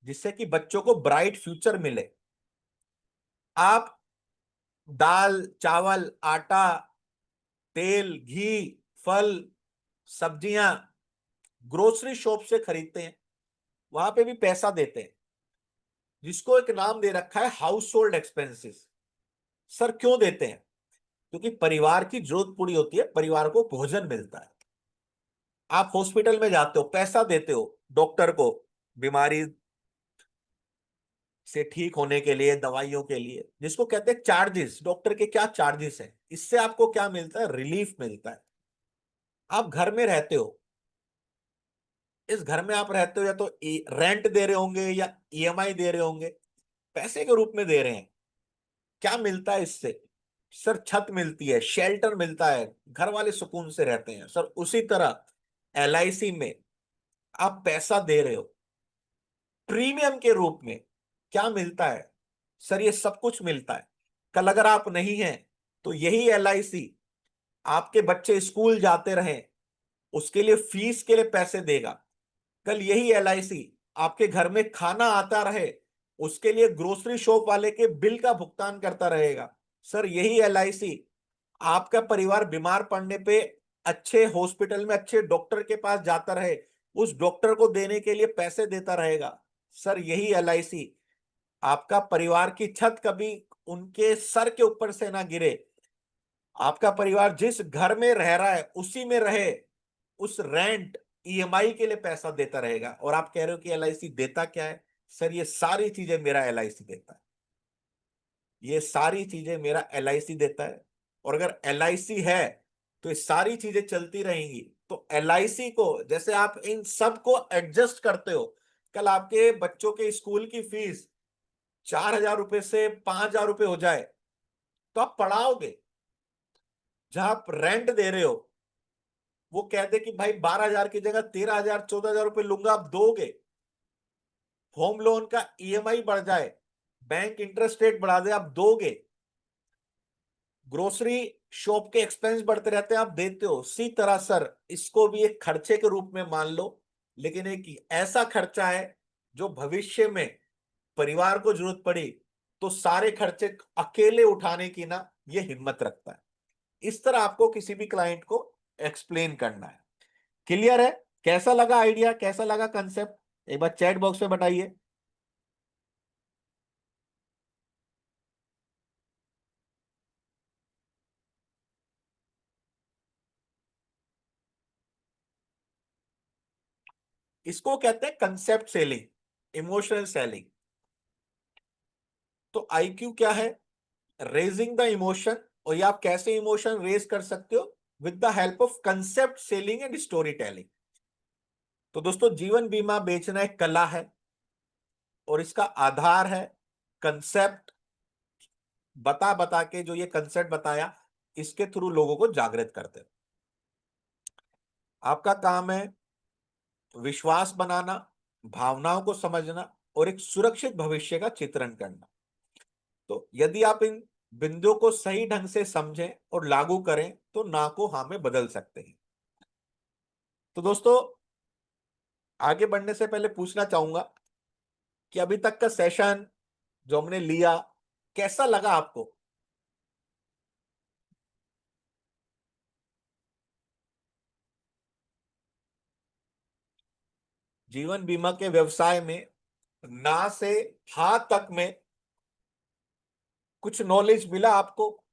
जिससे कि बच्चों को ब्राइट फ्यूचर मिले। आप दाल, चावल, आटा, तेल, घी, फल, सब्जियां ग्रोसरी शॉप से खरीदते हैं, वहां पे भी पैसा देते हैं, जिसको एक नाम दे रखा है हाउस होल्ड एक्सपेंसेस। सर क्यों देते हैं? क्योंकि परिवार की जरूरत पूरी होती है, परिवार को भोजन मिलता है। आप हॉस्पिटल में जाते हो, पैसा देते हो डॉक्टर को, बीमारी से ठीक होने के लिए, दवाइयों के लिए, जिसको कहते हैं चार्जेस, डॉक्टर के क्या चार्जेस हैं, इससे आपको क्या मिलता है? रिलीफ मिलता है। आप घर में रहते हो, इस घर में आप रहते हो, या तो रेंट दे रहे होंगे या ईएमआई दे रहे होंगे, पैसे के रूप में दे रहे हैं। क्या मिलता है इससे? सर छत मिलती है, शेल्टर मिलता है, घर वाले सुकून से रहते हैं। सर उसी तरह एलआईसी में आप पैसा दे रहे हो प्रीमियम के रूप में, क्या मिलता है? सर ये सब कुछ मिलता है। कल अगर आप नहीं हैं तो यही एलआईसी आपके बच्चे स्कूल जाते रहें उसके लिए फीस के लिए पैसे देगा। कल यही एलआईसी आपके घर में खाना आता रहे उसके लिए ग्रोसरी शॉप वाले के बिल का भुगतान करता रहेगा। सर यही एलआईसी आपका परिवार बीमार पड़ने पे अच्छे हॉस्पिटल में अच्छे डॉक्टर के पास जाता रहे, उस डॉक्टर को देने के लिए पैसे देता रहेगा। सर यही एलआईसी आपका परिवार की छत कभी उनके सर के ऊपर से ना गिरे, आपका परिवार जिस घर में रह रहा है उसी में रहे, उस रेंट ईएमआई के लिए पैसा देता रहेगा। और आप कह रहे हो कि एलआईसी देता क्या है? सर ये सारी चीजें मेरा एलआईसी देता है, ये सारी चीजें मेरा एलआईसी देता है। और अगर एलआईसी है तो ये सारी चीजें चलती रहेंगी। तो एलआईसी को जैसे आप इन सब को एडजस्ट करते हो, कल आपके बच्चों के स्कूल की फीस 4,000 रुपए से 5,000 रुपए हो जाए तो आप पढ़ाओगे। जहां आप रेंट दे रहे हो वो कहते कि भाई 12,000 की जगह 13,000 14,000 रुपए लूंगा, आप दोगे। होम लोन का ईएमआई बढ़ जाए, बैंक इंटरेस्ट रेट बढ़ा दे, आप दोगे। ग्रोसरी शॉप के एक्सपेंस बढ़ते रहते हैं, आप देते हो। उसी तरह सर इसको भी एक खर्चे के रूप में मान लो, लेकिन एक ऐसा खर्चा है जो भविष्य में परिवार को जरूरत पड़ी तो सारे खर्चे अकेले उठाने की ना ये हिम्मत रखता है। इस तरह आपको किसी भी क्लाइंट को एक्सप्लेन करना है। क्लियर है? कैसा लगा आइडिया, कैसा लगा कंसेप्ट? एक बार चैट बॉक्स में बताइए। इसको कहते हैं कंसेप्ट सेलिंग, इमोशनल सेलिंग। तो आईक्यू क्या है? Raising the emotion. और ये आप कैसे इमोशन रेज कर सकते हो? With the help of concept selling and story telling. तो दोस्तों जीवन बीमा बेचना एक कला है और इसका आधार है कंसेप्ट। बता बता के जो ये कंसेप्ट बताया इसके थ्रू लोगों को जागृत करते हैं। आपका काम है विश्वास बनाना, भावनाओं को समझना और एक सुरक्षित भविष्य का चित्रण करना। तो यदि आप इन बिंदुओं को सही ढंग से समझें और लागू करें तो ना को हाँ में बदल सकते हैं। तो दोस्तों आगे बढ़ने से पहले पूछना चाहूंगा कि अभी तक का सेशन जो हमने लिया कैसा लगा आपको? जीवन बीमा के व्यवसाय में ना से हाँ तक में कुछ नॉलेज मिला आपको?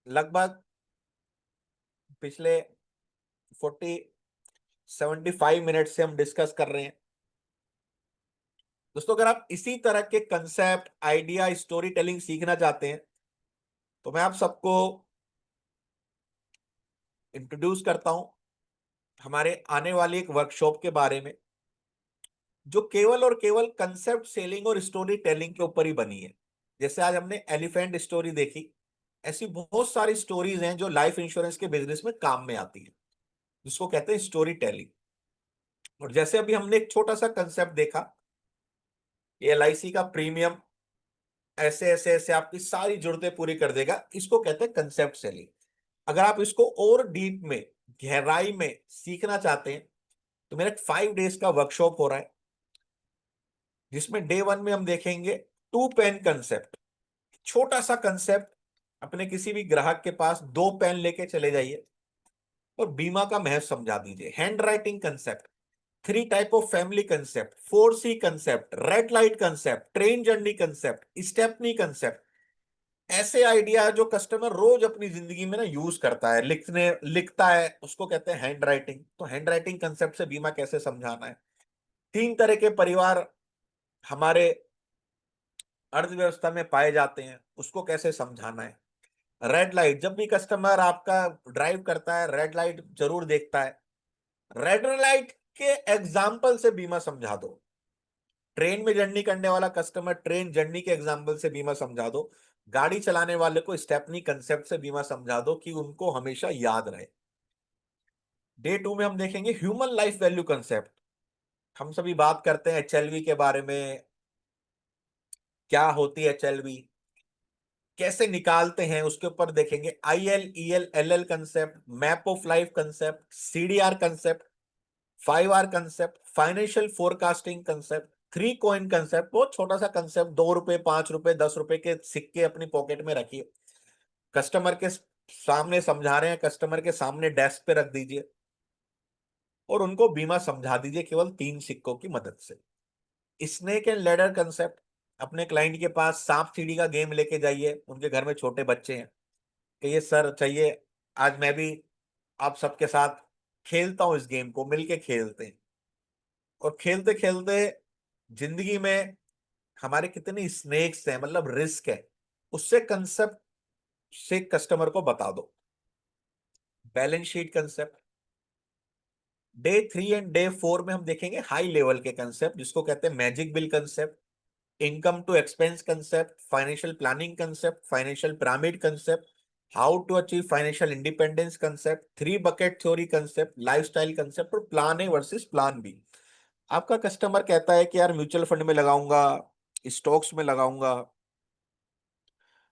लगभग पिछले 75 मिनट से हम डिस्कस कर रहे हैं। दोस्तों अगर आप इसी तरह के कंसेप्ट, आइडिया, स्टोरी टेलिंग सीखना चाहते हैं तो मैं आप सबको इंट्रोड्यूस करता हूं हमारे आने वाली एक वर्कशॉप के बारे में, जो केवल और केवल कंसेप्ट सेलिंग और स्टोरी टेलिंग के ऊपर ही बनी है। जैसे आज हमने एलिफेंट स्टोरी देखी, ऐसी बहुत सारी स्टोरीज हैं जो लाइफ इंश्योरेंस के बिजनेस में काम में आती है, जिसको कहते हैं स्टोरी टेलिंग। और जैसे अभी हमने एक छोटा सा कंसेप्ट देखा, एलआईसी का प्रीमियम ऐसे ऐसे ऐसे आपकी सारी जरूरतें पूरी कर देगा, इसको कहते हैं कंसेप्ट सेलिंग। अगर आप इसको और डीप में, गहराई में सीखना चाहते हैं तो मेरा 5 डेज का वर्कशॉप हो रहा है, जिसमें डे 1 में हम देखेंगे 2 पेन कंसेप्ट। छोटा सा कंसेप्ट, अपने किसी भी ग्राहक के पास 2 पेन लेके चले जाइए और बीमा का महत्व समझा दीजिए। Hand writing concept, 3 type of family concept, 4C concept, red light concept, train journey concept, stepney concept. ऐसे आइडिया जो कस्टमर रोज अपनी जिंदगी में ना यूज करता है, लिखता है, उसको कहते हैं हैंड राइटिंग। तो हैंड राइटिंग कंसेप्ट से बीमा कैसे समझाना है, तीन तरह के परिवार हमारे अर्थव्यवस्था में पाए जाते हैं, उसको कैसे समझाना है। रेड लाइट, जब भी कस्टमर आपका ड्राइव करता है रेड लाइट जरूर देखता है, रेड लाइट के एग्जाम्पल से बीमा समझा दो। ट्रेन में जर्नी करने वाला कस्टमर ट्रेन जर्नी के एग्जाम्पल से बीमा समझा दो। गाड़ी चलाने वाले को स्टेपनी कंसेप्ट से बीमा समझा दो कि उनको हमेशा याद रहे। डे 2 में हम देखेंगे ह्यूमन लाइफ वैल्यू कंसेप्ट। हम सभी बात करते हैं एचएलवी के बारे में, क्या होती है एचएलवी, कैसे निकालते हैं, उसके ऊपर देखेंगे ILEL concept, map of life concept, CDR concept, 5R concept, financial forecasting concept, 3 coin concept. बहुत छोटा सा कंसेप्ट, 2 रुपए, 5 रुपए, 10 रुपए के सिक्के अपनी पॉकेट में रखिए, कस्टमर के सामने समझा रहे हैं, कस्टमर के सामने डेस्क पे रख दीजिए और उनको बीमा समझा दीजिए केवल 3 सिक्कों की मदद से। स्नेक एंड लैडर कंसेप्ट, अपने क्लाइंट के पास सांप सीढ़ी का गेम लेके जाइए, उनके घर में छोटे बच्चे हैं, कि ये सर चाहिए, आज मैं भी आप सबके साथ खेलता हूं, इस गेम को मिलके खेलते हैं। और खेलते खेलते जिंदगी में हमारे कितने स्नेक्स हैं, मतलब रिस्क है, उससे कंसेप्ट से कस्टमर को बता दो। Balance sheet concept, day 3 and day 4 में हम देखेंगे हाई लेवल के कंसेप्ट, जिसको कहते हैं magic bill concept, income to expense concept, financial planning concept, financial pyramid concept, how to achieve financial independence concept, 3 bucket theory concept, lifestyle concept, और plan A versus plan B. आपका customer कहता है कि यार mutual fund में लगाऊंगा, stocks में लगाऊंगा,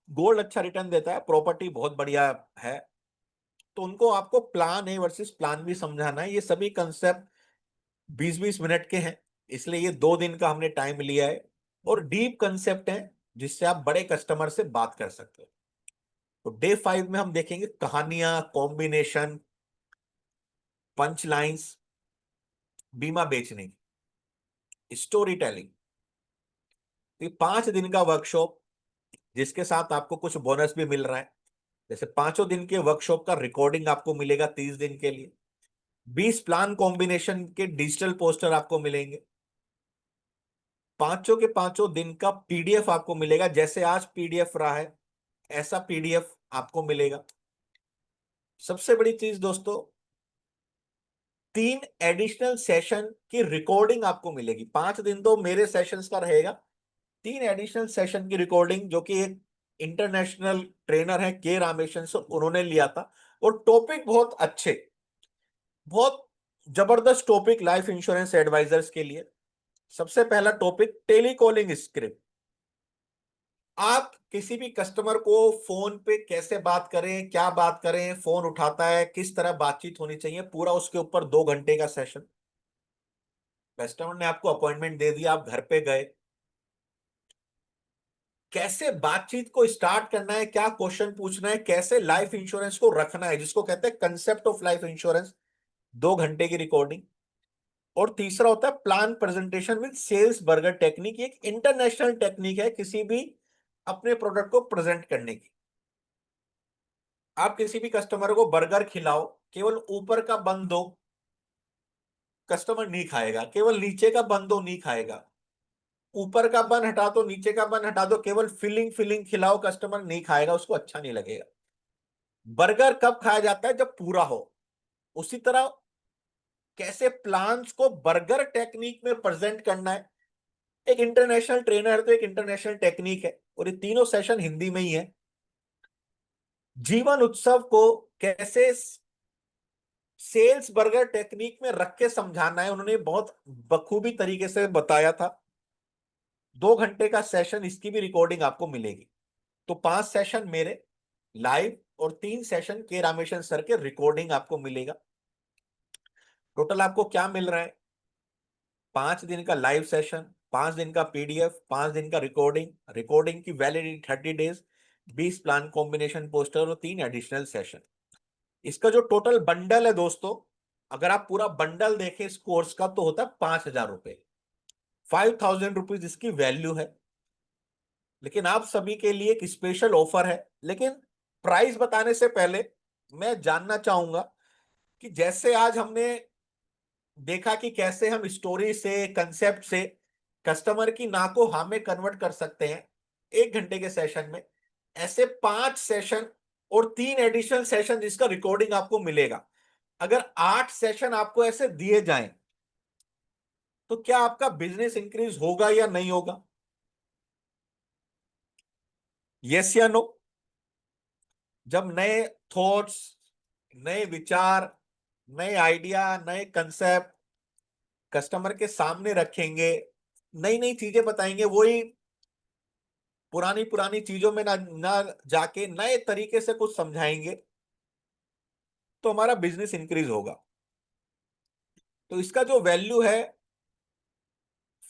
गोल्ड अच्छा रिटर्न देता है, प्रॉपर्टी बहुत बढ़िया है, तो उनको आपको plan A versus plan B समझाना है। ये सभी कंसेप्ट 20-20 मिनट के हैं, इसलिए ये 2 दिन का हमने टाइम लिया है, और डीप कंसेप्ट है जिससे आप बड़े कस्टमर से बात कर सकते हो। तो डे 5 में हम देखेंगे कहानियां, कॉम्बिनेशन, पंच लाइन्स, बीमा बेचने की स्टोरी टेलिंग। तो ये 5 दिन का वर्कशॉप, जिसके साथ आपको कुछ बोनस भी मिल रहा है। जैसे 5 दिन के वर्कशॉप का रिकॉर्डिंग आपको मिलेगा 30 दिन के लिए, 20 प्लान कॉम्बिनेशन के डिजिटल पोस्टर आपको मिलेंगे, 5 के 5 दिन का PDF आपको मिलेगा, जैसे आज PDF रहा है ऐसा PDF आपको मिलेगा। सबसे बड़ी चीज दोस्तों, 3 एडिशनल सेशन की रिकॉर्डिंग आपको मिलेगी। 5 दिन तो मेरे सेशंस का रहेगा, 3 एडिशनल सेशन की रिकॉर्डिंग, जो कि एक इंटरनेशनल ट्रेनर है के रामेशन से उन्होंने लिया था, और टॉपिक बहुत अच्छे, बहुत जबरदस्त टॉपिक लाइफ इंश्योरेंस एडवाइजर्स के लिए। सबसे पहला टॉपिक टेलीकॉलिंग स्क्रिप्ट। आप किसी भी कस्टमर को फोन पे कैसे बात करें, क्या बात करें, फोन उठाता है किस तरह बातचीत होनी चाहिए, पूरा उसके ऊपर 2 घंटे का सेशन। कस्टमर ने आपको अपॉइंटमेंट दे दिया, आप घर पे गए, कैसे बातचीत को स्टार्ट करना है, क्या क्वेश्चन पूछना है, कैसे लाइफ इंश्योरेंस को रखना है, जिसको कहते हैं कंसेप्ट ऑफ लाइफ इंश्योरेंस, 2 घंटे की रिकॉर्डिंग। और तीसरा होता है plan presentation with sales burger technique. एक इंटरनेशनल टेक्निक है किसी भी अपने प्रोडक्ट को प्रेजेंट करने की। आप किसी भी कस्टमर को बर्गर खिलाओ, केवल ऊपर का बन दो, कस्टमर नहीं खाएगा। केवल नीचे का बन दो, नहीं खाएगा। ऊपर का बन हटा दो, नीचे का बन हटा दो, केवल फिलिंग फिलिंग खिलाओ, कस्टमर नहीं खाएगा, उसको अच्छा नहीं लगेगा। बर्गर कब खाया जाता है? जब पूरा हो। उसी तरह कैसे प्लान्स को बर्गर टेक्निक में प्रेजेंट करना है, एक इंटरनेशनल ट्रेनर है तो एक इंटरनेशनल टेक्निक है, और ये तीनों सेशन हिंदी में ही है। जीवन उत्सव को कैसे सेल्स बर्गर टेक्निक में रख के समझाना है, उन्होंने बहुत बखूबी तरीके से बताया था। 2 घंटे का सेशन, इसकी भी रिकॉर्डिंग आपको मिलेगी। तो 5 सेशन मेरे लाइव और 3 सेशन के रामेश्वर सर के रिकॉर्डिंग आपको मिलेगा। टोटल आपको क्या मिल रहा है? 5 दिन का लाइव सेशन, 5 दिन का PDF, 5 दिन का रिकॉर्डिंग, रिकॉर्डिंग की validity 30 days, 20 plan combination poster और 3 एडिशनल सेशन। इसका जो टोटल बंडल है दोस्तों, अगर आप पूरा बंडल देखें इस कोर्स का, तो होता है 5,000 रुपए, 5,000 रुपीज इसकी वैल्यू है। लेकिन आप सभी के लिए एक स्पेशल ऑफर है। लेकिन प्राइस बताने से पहले मैं जानना चाहूंगा कि जैसे आज हमने देखा कि कैसे हम स्टोरी से, कंसेप्ट से कस्टमर की ना को हाँ में कन्वर्ट कर सकते हैं 1 घंटे के सेशन में। ऐसे 5 सेशन और 3 एडिशनल सेशन जिसका रिकॉर्डिंग आपको मिलेगा। अगर 8 सेशन आपको ऐसे दिए जाएं तो क्या आपका बिजनेस इंक्रीज होगा या नहीं होगा? यस या नो? जब नए थॉट्स, नए विचार, नए आइडिया, नए कंसेप्ट कस्टमर के सामने रखेंगे, नई नई चीजें बताएंगे, वही पुरानी पुरानी चीजों में ना जाके नए तरीके से कुछ समझाएंगे, तो हमारा बिजनेस इंक्रीज होगा। तो इसका जो वैल्यू है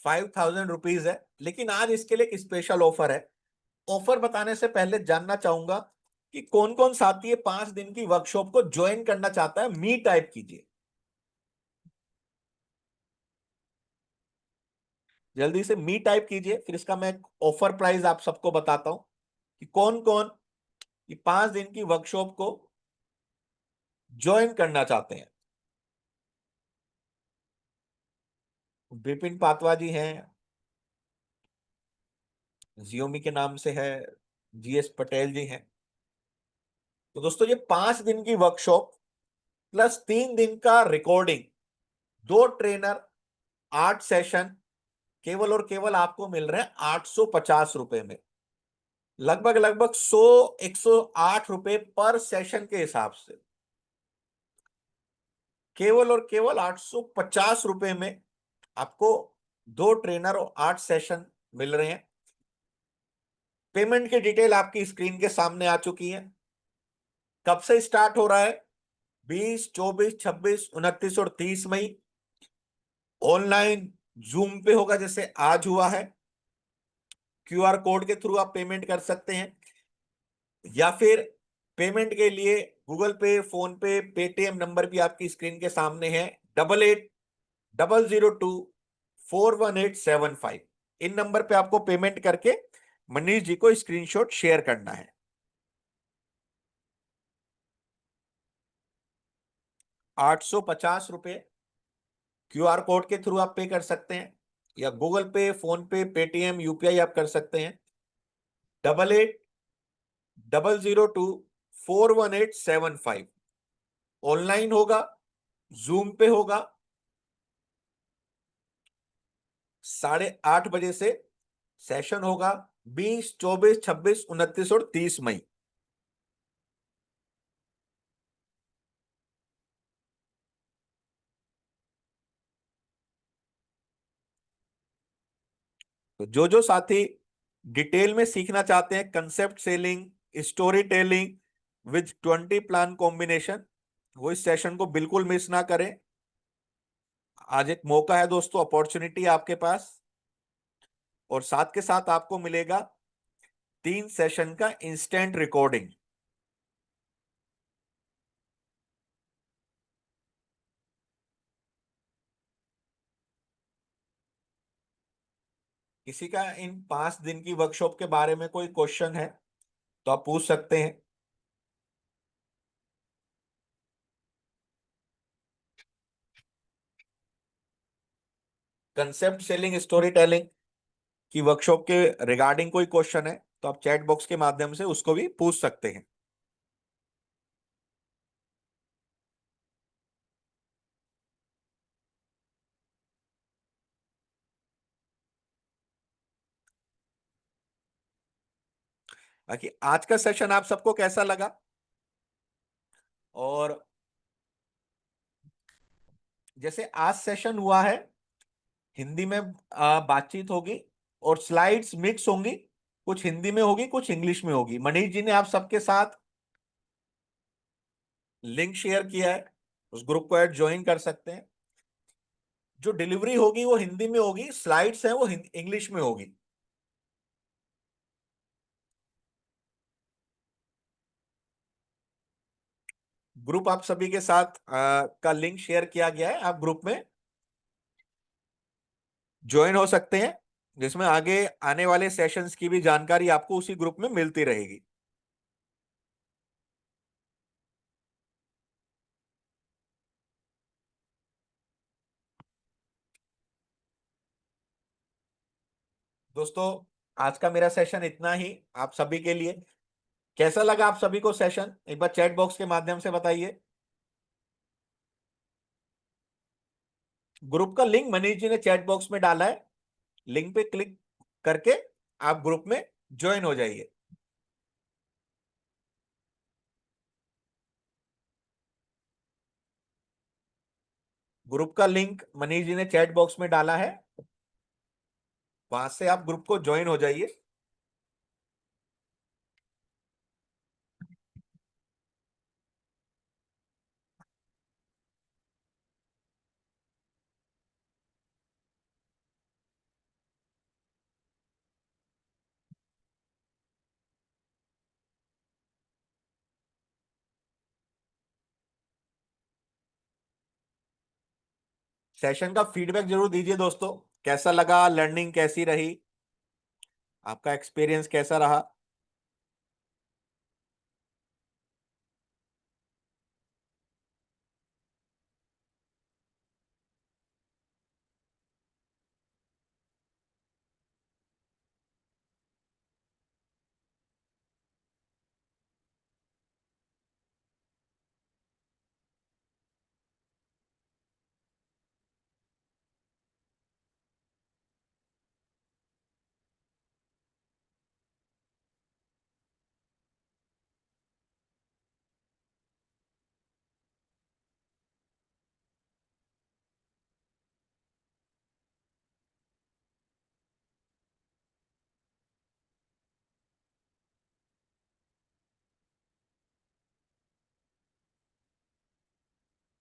5,000 रुपीज है, लेकिन आज इसके लिए एक स्पेशल ऑफर है। ऑफर बताने से पहले जानना चाहूंगा कि कौन कौन साथी ये 5 दिन की वर्कशॉप को ज्वाइन करना चाहता है। मी टाइप कीजिए, जल्दी से मी टाइप कीजिए, फिर इसका मैं ऑफर प्राइस आप सबको बताता हूं कि कौन कौन ये 5 दिन की वर्कशॉप को ज्वाइन करना चाहते हैं। विपिन पातवा जी हैं, जियोमी के नाम से है, जीएस पटेल जी हैं। तो दोस्तों ये 5 दिन की वर्कशॉप प्लस 3 दिन का रिकॉर्डिंग, 2 ट्रेनर, 8 सेशन, केवल और केवल आपको मिल रहे हैं 850 रुपए में। लगभग लगभग 108 रुपए पर सेशन के हिसाब से, केवल और केवल 850 रुपए में आपको 2 ट्रेनर और 8 सेशन मिल रहे हैं। पेमेंट की डिटेल आपकी स्क्रीन के सामने आ चुकी है। कब से स्टार्ट हो रहा है? 20, 24, 26, 29 और 30 मई। ऑनलाइन जूम पे होगा, जैसे आज हुआ है। क्यूआर कोड के थ्रू आप पेमेंट कर सकते हैं, या फिर पेमेंट के लिए गूगल पे, फोन पे, पेटीएम नंबर भी आपकी स्क्रीन के सामने है। 8800024185। इन नंबर पे आपको पेमेंट करके मनीष जी को स्क्रीनशॉट शेयर करना है। 850 रुपए क्यूआर कोड के थ्रू आप पे कर सकते हैं, या गूगल पे, फोन पे, पेटीएम, यूपीआई आप कर सकते हैं। 8800024185। ऑनलाइन होगा, जूम पे होगा, 8:30 बजे से सेशन होगा। 20, 24, 26, 29 और 30 मई। तो जो जो साथी डिटेल में सीखना चाहते हैं concept selling, story telling with 20 plan combination, वो इस सेशन को बिल्कुल मिस ना करें। आज एक मौका है दोस्तों, अपॉर्चुनिटी आपके पास, और साथ के साथ आपको मिलेगा 3 सेशन का इंस्टेंट रिकॉर्डिंग। किसी का इन 5 दिन की वर्कशॉप के बारे में कोई क्वेश्चन है तो आप पूछ सकते हैं। कंसेप्ट सेलिंग, स्टोरी टेलिंग की वर्कशॉप के रिगार्डिंग कोई क्वेश्चन है तो आप चैट बॉक्स के माध्यम से उसको भी पूछ सकते हैं। बाकी आज का सेशन आप सबको कैसा लगा, और जैसे आज सेशन हुआ है, हिंदी में बातचीत होगी और स्लाइड्स मिक्स होंगी, कुछ हिंदी में होगी, कुछ इंग्लिश में होगी। मनीष जी ने आप सबके साथ लिंक शेयर किया है, उस ग्रुप को ऐड ज्वाइन कर सकते हैं। जो डिलीवरी होगी वो हिंदी में होगी, स्लाइड्स हैं वो इंग्लिश में होगी। ग्रुप आप सभी के साथ का लिंक शेयर किया गया है, आप ग्रुप में ज्वाइन हो सकते हैं, जिसमें आगे आने वाले सेशंस की भी जानकारी आपको उसी ग्रुप में मिलती रहेगी। दोस्तों, आज का मेरा सेशन इतना ही आप सभी के लिए। कैसा लगा आप सभी को सेशन, एक बार चैट बॉक्स के माध्यम से बताइए। ग्रुप का लिंक मनीष जी ने चैट बॉक्स में डाला है, लिंक पे क्लिक करके आप ग्रुप में ज्वाइन हो जाइए। ग्रुप का लिंक मनीष जी ने चैट बॉक्स में डाला है, वहां से आप ग्रुप को ज्वाइन हो जाइए। सेशन का फीडबैक जरूर दीजिए दोस्तों, कैसा लगा, लर्निंग कैसी रही, आपका एक्सपीरियंस कैसा रहा।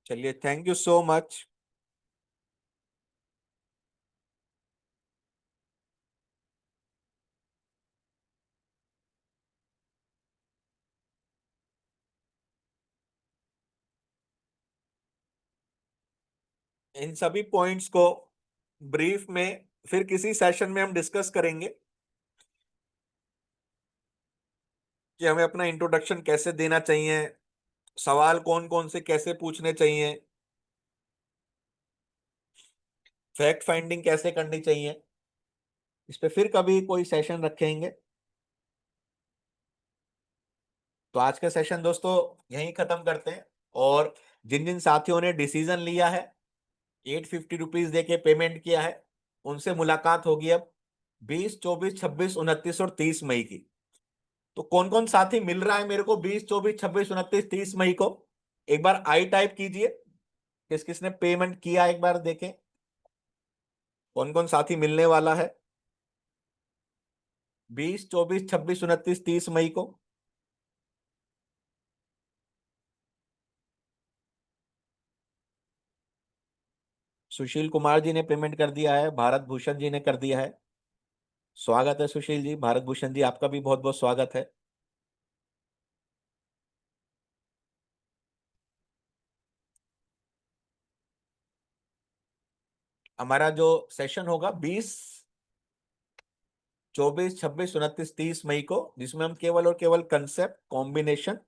चलिए, थैंक यू सो मच। इन सभी पॉइंट्स को ब्रीफ में फिर किसी सेशन में हम डिस्कस करेंगे कि हमें अपना इंट्रोडक्शन कैसे देना चाहिए, सवाल कौन कौन से कैसे पूछने चाहिए, फैक्ट फाइंडिंग कैसे करनी चाहिए। इस पे फिर कभी कोई सेशन रखेंगे। तो आज का सेशन दोस्तों यहीं खत्म करते हैं। और जिन जिन साथियों ने डिसीजन लिया है, 850 रुपीज देके पेमेंट किया है, उनसे मुलाकात होगी अब 20, 24, 26, 29 और 30 मई की। तो कौन कौन साथी मिल रहा है मेरे को 20, 24, 26, 29, 30 मई को, एक बार आई टाइप कीजिए। किस किसने पेमेंट किया एक बार देखें, कौन कौन साथी मिलने वाला है 20, 24, 26, 29, 30 मई को। सुशील कुमार जी ने पेमेंट कर दिया है, भारत भूषण जी ने कर दिया है। स्वागत है सुशील जी, भारत भूषण जी, आपका भी बहुत बहुत स्वागत है। हमारा जो सेशन होगा 20, 24, 26, 29, 30 मई को, जिसमें हम केवल और केवल कंसेप्ट कॉम्बिनेशन,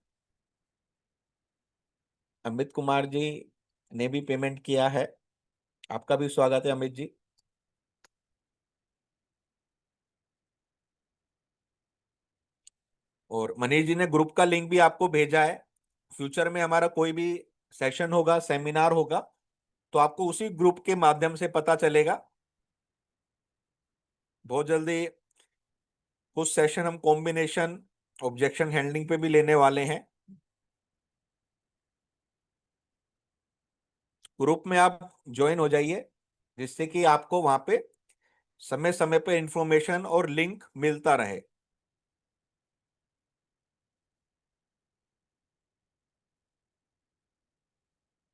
अमित कुमार जी ने भी पेमेंट किया है, आपका भी स्वागत है अमित जी। और मनीष जी ने ग्रुप का लिंक भी आपको भेजा है। फ्यूचर में हमारा कोई भी सेशन होगा, सेमिनार होगा, तो आपको उसी ग्रुप के माध्यम से पता चलेगा। बहुत जल्दी कुछ सेशन हम कॉम्बिनेशन ऑब्जेक्शन हैंडलिंग पे भी लेने वाले हैं। ग्रुप में आप ज्वाइन हो जाइए, जिससे कि आपको वहां पे समय समय पे इंफॉर्मेशन और लिंक मिलता रहे।